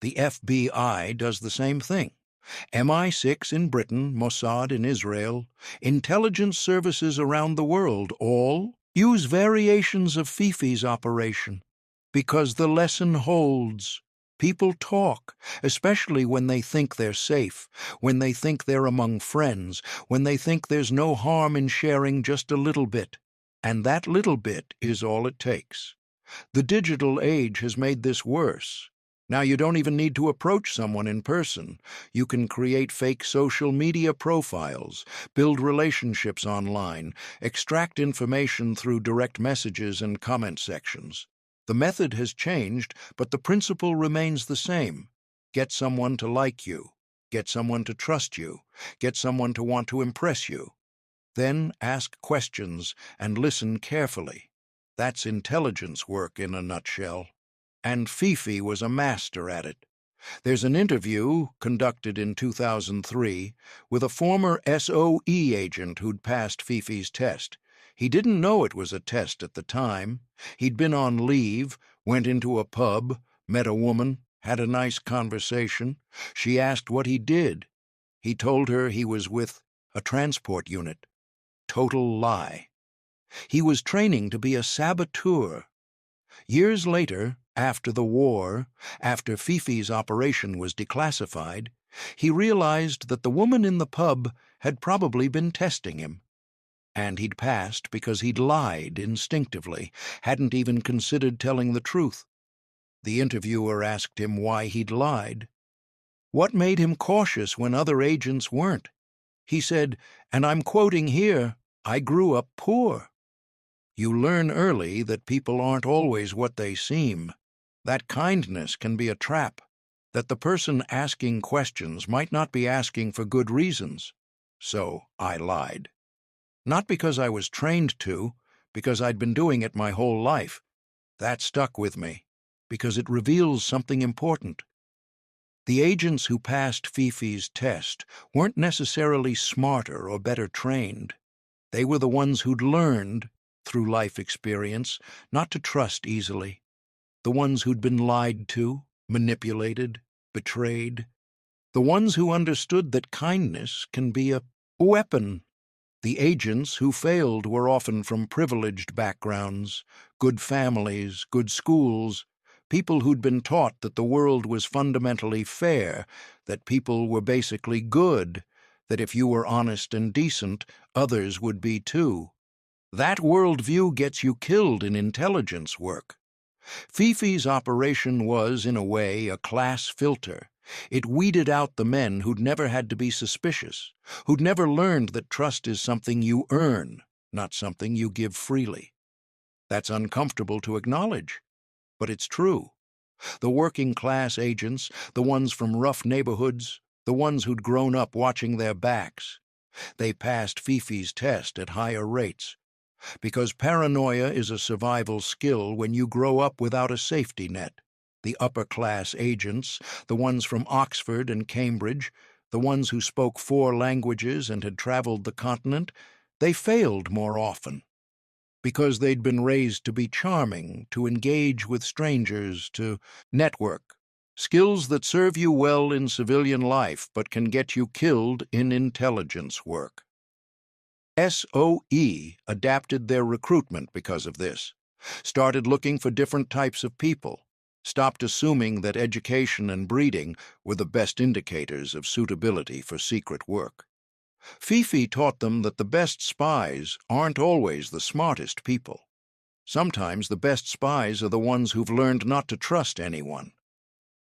The FBI does the same thing. MI6 in Britain, Mossad in Israel, intelligence services around the world all use variations of Fifi's operation. Because the lesson holds. People talk, especially when they think they're safe, when they think they're among friends, when they think there's no harm in sharing just a little bit. And that little bit is all it takes. The digital age has made this worse. Now you don't even need to approach someone in person. You can create fake social media profiles, build relationships online, extract information through direct messages and comment sections. The method has changed, but the principle remains the same. Get someone to like you. Get someone to trust you. Get someone to want to impress you. Then ask questions and listen carefully. That's intelligence work in a nutshell. And Fifi was a master at it. There's an interview, conducted in 2003, with a former SOE agent who'd passed Fifi's test. He didn't know it was a test at the time. He'd been on leave, went into a pub, met a woman, had a nice conversation. She asked what he did. He told her he was with a transport unit. Total lie. He was training to be a saboteur. Years later, after the war, after Fifi's operation was declassified, he realized that the woman in the pub had probably been testing him. And he'd passed because he'd lied instinctively, hadn't even considered telling the truth. The interviewer asked him why he'd lied. What made him cautious when other agents weren't? He said, and I'm quoting here, "I grew up poor." You learn early that people aren't always what they seem, that kindness can be a trap, that the person asking questions might not be asking for good reasons. So I lied. Not because I was trained to, because I'd been doing it my whole life. That stuck with me, because it reveals something important. The agents who passed Fifi's test weren't necessarily smarter or better trained. They were the ones who'd learned, through life experience, not to trust easily. The ones who'd been lied to, manipulated, betrayed. The ones who understood that kindness can be a weapon. The agents who failed were often from privileged backgrounds, good families, good schools, people who'd been taught that the world was fundamentally fair, that people were basically good, that if you were honest and decent, others would be too. That worldview gets you killed in intelligence work. Fifi's operation was, in a way, a class filter. It weeded out the men who'd never had to be suspicious, who'd never learned that trust is something you earn, not something you give freely. That's uncomfortable to acknowledge, but it's true. The working-class agents, the ones from rough neighborhoods, the ones who'd grown up watching their backs, they passed Fifi's test at higher rates. Because paranoia is a survival skill when you grow up without a safety net. The upper-class agents, the ones from Oxford and Cambridge, the ones who spoke 4 languages and had traveled the continent, they failed more often. Because they'd been raised to be charming, to engage with strangers, to network. Skills that serve you well in civilian life but can get you killed in intelligence work. SOE adapted their recruitment because of this, started looking for different types of people, stopped assuming that education and breeding were the best indicators of suitability for secret work. Fifi taught them that the best spies aren't always the smartest people. Sometimes the best spies are the ones who've learned not to trust anyone.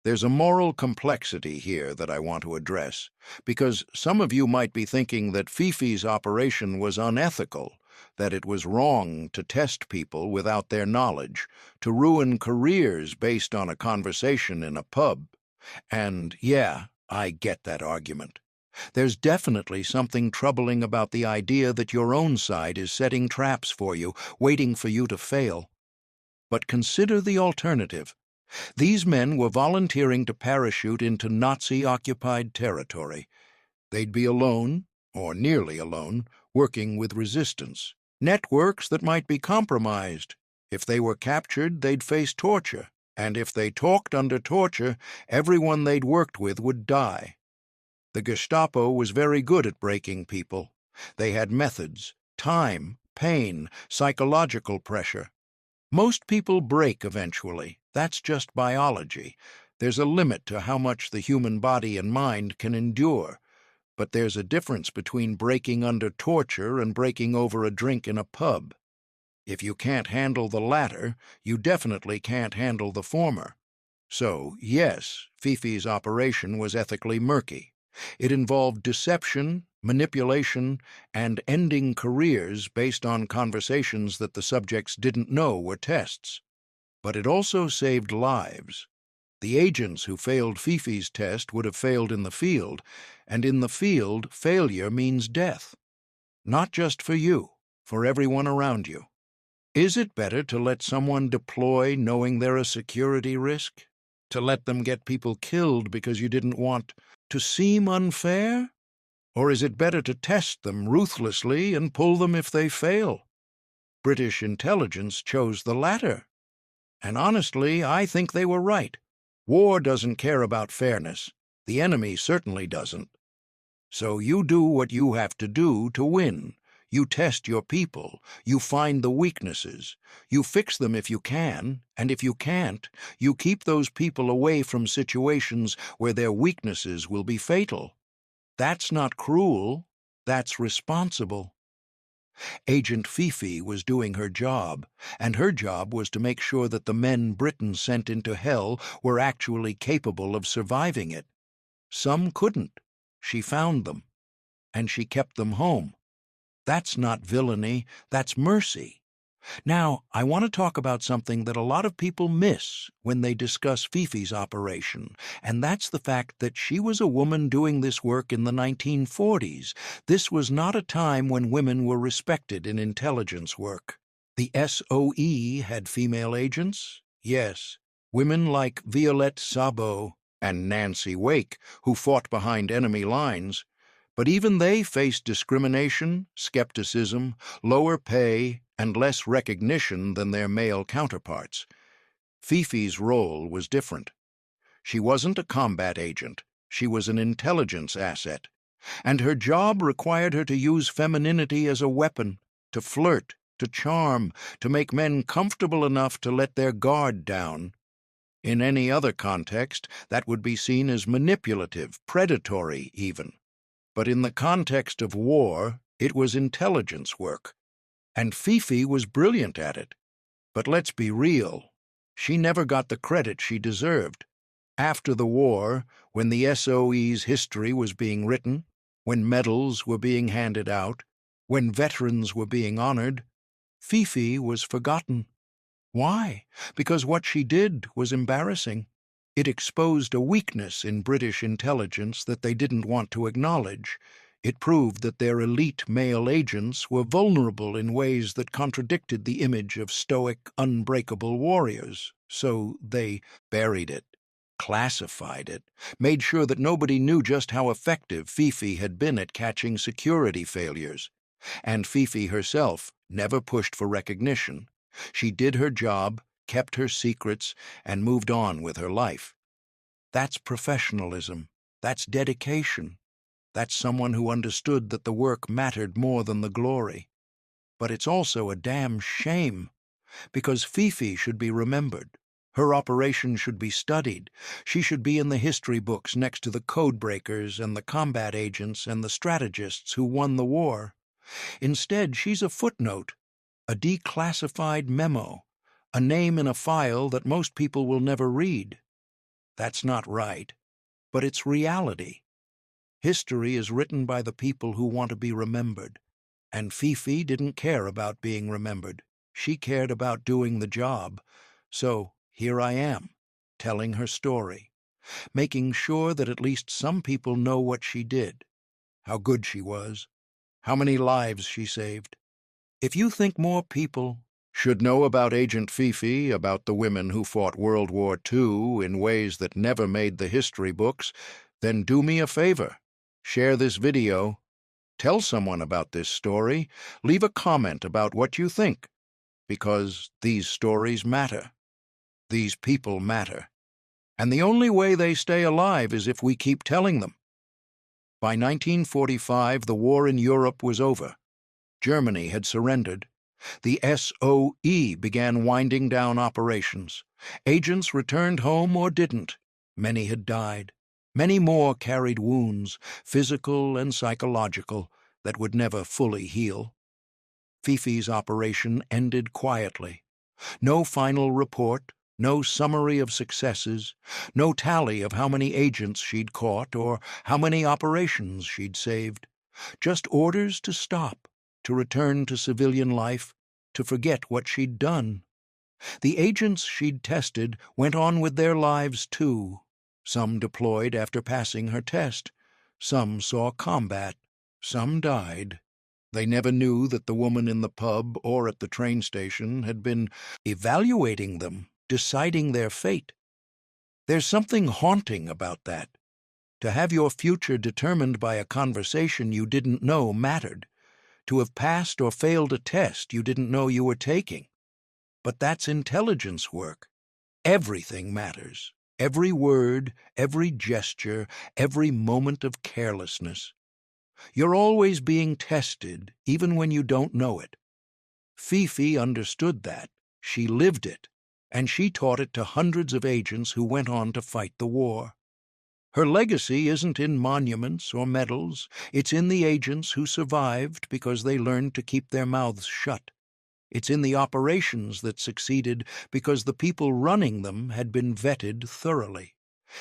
There's a moral complexity here that I want to address, because some of you might be thinking that Fifi's operation was unethical, that it was wrong to test people without their knowledge, to ruin careers based on a conversation in a pub. And yeah, I get that argument. There's definitely something troubling about the idea that your own side is setting traps for you, waiting for you to fail. But consider the alternative. These men were volunteering to parachute into Nazi-occupied territory. They'd be alone, or nearly alone, working with resistance. Networks that might be compromised. If they were captured, they'd face torture. And if they talked under torture, everyone they'd worked with would die. The Gestapo was very good at breaking people. They had methods, time, pain, psychological pressure. Most people break eventually. That's just biology. There's a limit to how much the human body and mind can endure. But there's a difference between breaking under torture and breaking over a drink in a pub. If you can't handle the latter, you definitely can't handle the former. So, yes, Fifi's operation was ethically murky. It involved deception, manipulation, and ending careers based on conversations that the subjects didn't know were tests. But it also saved lives. The agents who failed Fifi's test would have failed in the field, and in the field, failure means death. Not just for you, for everyone around you. Is it better to let someone deploy knowing they're a security risk? To let them get people killed because you didn't want to seem unfair? Or is it better to test them ruthlessly and pull them if they fail? British intelligence chose the latter. And honestly, I think they were right. War doesn't care about fairness. The enemy certainly doesn't. So you do what you have to do to win. You test your people. You find the weaknesses. You fix them if you can, and if you can't, you keep those people away from situations where their weaknesses will be fatal. That's not cruel. That's responsible. Agent Fifi was doing her job, and her job was to make sure that the men Britain sent into hell were actually capable of surviving it. Some couldn't. She found them, and she kept them home. That's not villainy, that's mercy. Now, I want to talk about something that a lot of people miss when they discuss Fifi's operation, and that's the fact that she was a woman doing this work in the 1940s. This was not a time when women were respected in intelligence work. The SOE had female agents? Yes. Women like Violette Szabó and Nancy Wake, who fought behind enemy lines. But even they faced discrimination, skepticism, lower pay, and less recognition than their male counterparts. Fifi's role was different. She wasn't a combat agent. She was an intelligence asset. And her job required her to use femininity as a weapon, to flirt, to charm, to make men comfortable enough to let their guard down. In any other context, that would be seen as manipulative, predatory even. But in the context of war, it was intelligence work. And Fifi was brilliant at it. But let's be real, she never got the credit she deserved. After the war, when the SOE's history was being written, when medals were being handed out, when veterans were being honored, Fifi was forgotten. Why? Because what she did was embarrassing. It exposed a weakness in British intelligence that they didn't want to acknowledge. It proved that their elite male agents were vulnerable in ways that contradicted the image of stoic, unbreakable warriors. So they buried it, classified it, made sure that nobody knew just how effective Fifi had been at catching security failures. And Fifi herself never pushed for recognition. She did her job, kept her secrets, and moved on with her life. That's professionalism. That's dedication. That's someone who understood that the work mattered more than the glory. But it's also a damn shame, because Fifi should be remembered. Her operation should be studied. She should be in the history books next to the code breakers and the combat agents and the strategists who won the war. Instead, she's a footnote, a declassified memo, a name in a file that most people will never read. That's not right, but it's reality. History is written by the people who want to be remembered. And Fifi didn't care about being remembered. She cared about doing the job. So here I am, telling her story, making sure that at least some people know what she did, how good she was, how many lives she saved. If you think more people should know about Agent Fifi, about the women who fought World War II in ways that never made the history books, then do me a favor. Share this video. Tell someone about this story. Leave a comment about what you think, because these stories matter. These people matter. And the only way they stay alive is if we keep telling them. By 1945, the war in Europe was over. Germany had surrendered. The SOE began winding down operations. Agents returned home or didn't. Many had died. Many more carried wounds, physical and psychological, that would never fully heal. Fifi's operation ended quietly. No final report, no summary of successes, no tally of how many agents she'd caught or how many operations she'd saved. Just orders to stop, to return to civilian life, to forget what she'd done. The agents she'd tested went on with their lives too. Some deployed after passing her test. Some saw combat. Some died. They never knew that the woman in the pub or at the train station had been evaluating them, deciding their fate. There's something haunting about that. To have your future determined by a conversation you didn't know mattered. To have passed or failed a test you didn't know you were taking. But that's intelligence work. Everything matters. Every word, every gesture, every moment of carelessness. You're always being tested, even when you don't know it. Fifi understood that. She lived it. And she taught it to hundreds of agents who went on to fight the war. Her legacy isn't in monuments or medals. It's in the agents who survived because they learned to keep their mouths shut. It's in the operations that succeeded because the people running them had been vetted thoroughly.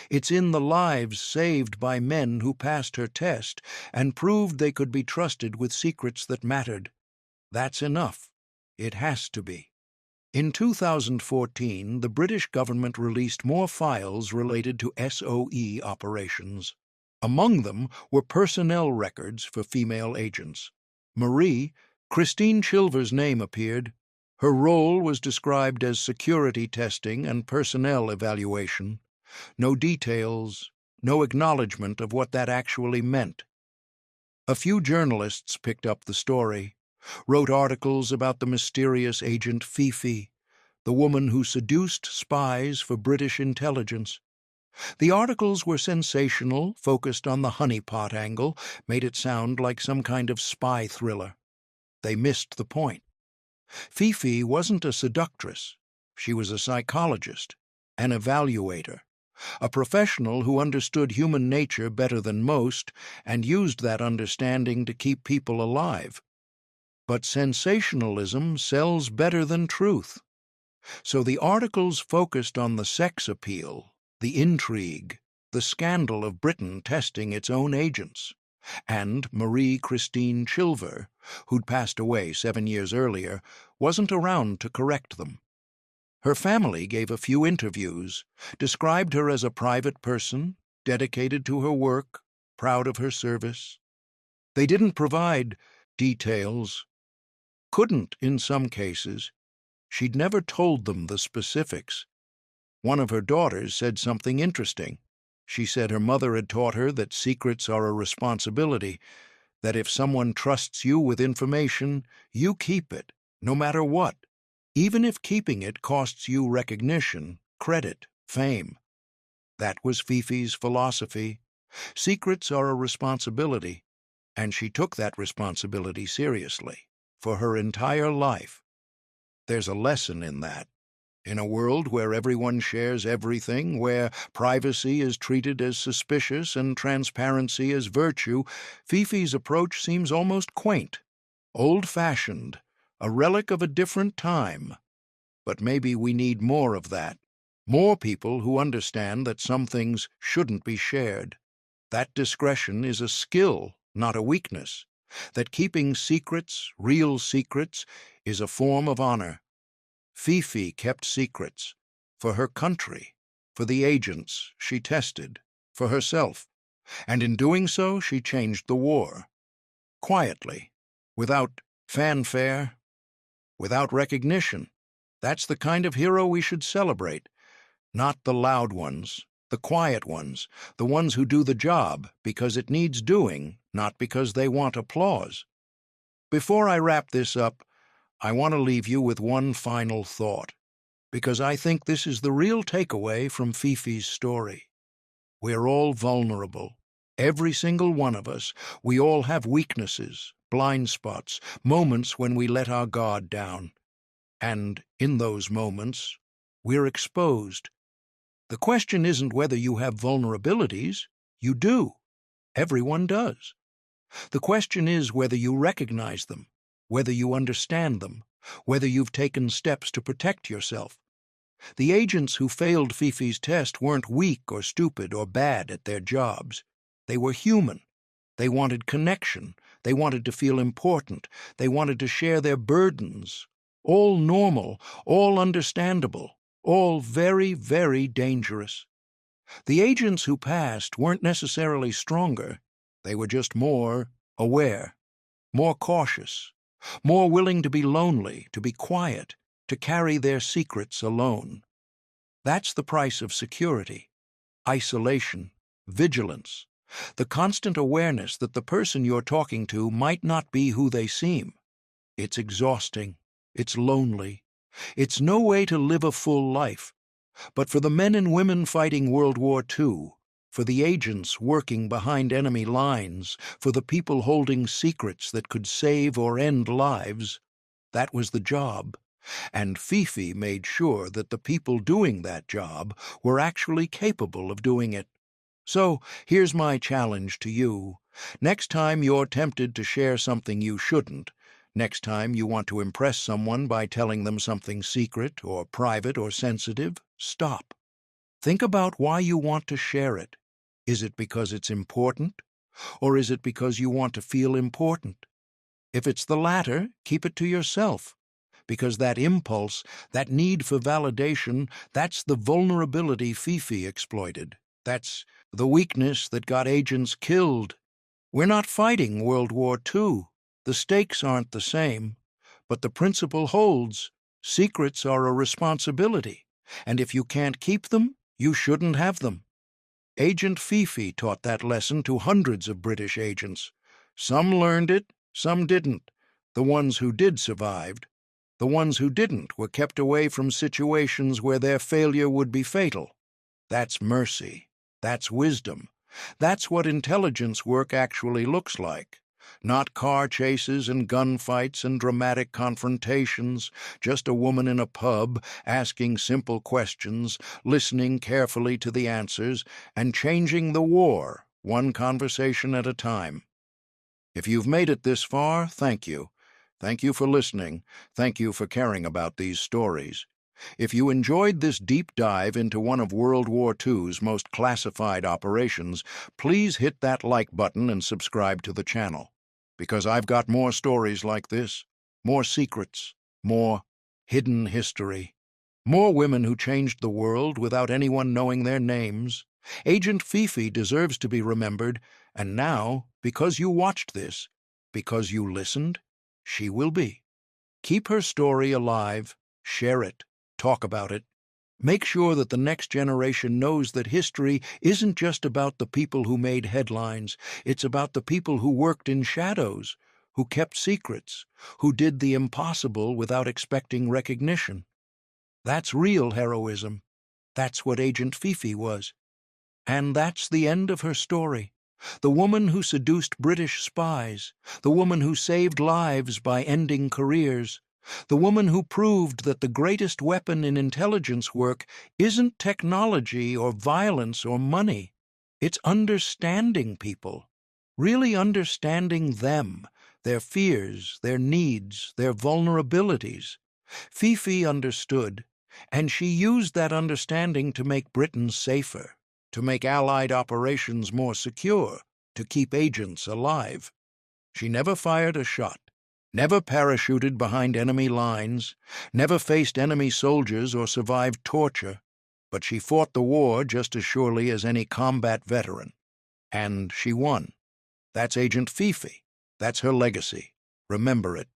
It's in the lives saved by men who passed her test and proved they could be trusted with secrets that mattered. That's enough. It has to be. In 2014, the British government released more files related to SOE operations. Among them were personnel records for female agents. Marie Christine Chilver's name appeared. Her role was described as security testing and personnel evaluation. No details, no acknowledgement of what that actually meant. A few journalists picked up the story, wrote articles about the mysterious agent Fifi, the woman who seduced spies for British intelligence. The articles were sensational, focused on the honeypot angle, made it sound like some kind of spy thriller. They missed the point. Fifi wasn't a seductress. She was a psychologist, an evaluator, a professional who understood human nature better than most and used that understanding to keep people alive. But sensationalism sells better than truth. So the articles focused on the sex appeal, the intrigue, the scandal of Britain testing its own agents, and Marie Christine Chilver, who'd passed away 7 years earlier, wasn't around to correct them. Her family gave a few interviews, described her as a private person, dedicated to her work, proud of her service. They didn't provide details, couldn't in some cases. She'd never told them the specifics. One of her daughters said something interesting. She said her mother had taught her that secrets are a responsibility, that if someone trusts you with information, you keep it, no matter what, even if keeping it costs you recognition, credit, fame. That was Fifi's philosophy. Secrets are a responsibility, and she took that responsibility seriously, for her entire life. There's a lesson in that. In a world where everyone shares everything, where privacy is treated as suspicious and transparency as virtue, Fifi's approach seems almost quaint, old-fashioned, a relic of a different time. But maybe we need more of that. More people who understand that some things shouldn't be shared. That discretion is a skill, not a weakness. that keeping secrets, real secrets, is a form of honor. Fifi kept secrets for her country, for the agents she tested, for herself, and in doing so she changed the war. Quietly, without fanfare, without recognition. That's the kind of hero we should celebrate, not the loud ones, the quiet ones, the ones who do the job because it needs doing, not because they want applause. Before I wrap this up, I want to leave you with one final thought, because I think this is the real takeaway from Fifi's story. We're all vulnerable. Every single one of us. We all have weaknesses, blind spots, moments when we let our guard down. And in those moments, we're exposed. The question isn't whether you have vulnerabilities. You do. Everyone does. The question is whether you recognize them, whether you understand them, whether you've taken steps to protect yourself. The agents who failed Fifi's test weren't weak or stupid or bad at their jobs. They were human. They wanted connection. They wanted to feel important. They wanted to share their burdens. All normal, all understandable, all very, very dangerous. The agents who passed weren't necessarily stronger. They were just more aware, more cautious, more willing to be lonely, to be quiet, to carry their secrets alone. That's the price of security, isolation, vigilance, the constant awareness that the person you're talking to might not be who they seem. It's exhausting. It's lonely. It's no way to live a full life. But for the men and women fighting World War II, for the agents working behind enemy lines, for the people holding secrets that could save or end lives, that was the job. And Fifi made sure that the people doing that job were actually capable of doing it. So here's my challenge to you. Next time you're tempted to share something you shouldn't, next time you want to impress someone by telling them something secret or private or sensitive, stop. Think about why you want to share it. Is it because it's important? Or is it because you want to feel important? If it's the latter, keep it to yourself. Because that impulse, that need for validation, that's the vulnerability Fifi exploited. That's the weakness that got agents killed. We're not fighting World War II. The stakes aren't the same. But the principle holds. Secrets are a responsibility. And if you can't keep them, you shouldn't have them. Agent Fifi taught that lesson to hundreds of British agents. Some learned it, some didn't. The ones who did survived. The ones who didn't were kept away from situations where their failure would be fatal. That's mercy. That's wisdom. That's what intelligence work actually looks like. Not car chases and gunfights and dramatic confrontations, just a woman in a pub asking simple questions, listening carefully to the answers, and changing the war, one conversation at a time. If you've made it this far, thank you. Thank you for listening. Thank you for caring about these stories. If you enjoyed this deep dive into one of World War II's most classified operations, please hit that like button and subscribe to the channel. Because I've got more stories like this, more secrets, more hidden history, more women who changed the world without anyone knowing their names. Agent Fifi deserves to be remembered, and now, because you watched this, because you listened, she will be. Keep her story alive, share it, talk about it. Make sure that the next generation knows that history isn't just about the people who made headlines. It's about the people who worked in shadows, who kept secrets, who did the impossible without expecting recognition. That's real heroism. That's what Agent Fifi was. And that's the end of her story. The woman who seduced British spies, the woman who saved lives by ending careers, the woman who proved that the greatest weapon in intelligence work isn't technology or violence or money. It's understanding people, really understanding them, their fears, their needs, their vulnerabilities. Fifi understood, and she used that understanding to make Britain safer, to make Allied operations more secure, to keep agents alive. She never fired a shot, never parachuted behind enemy lines, never faced enemy soldiers or survived torture, but she fought the war just as surely as any combat veteran. And she won. That's Agent Fifi. That's her legacy. Remember it.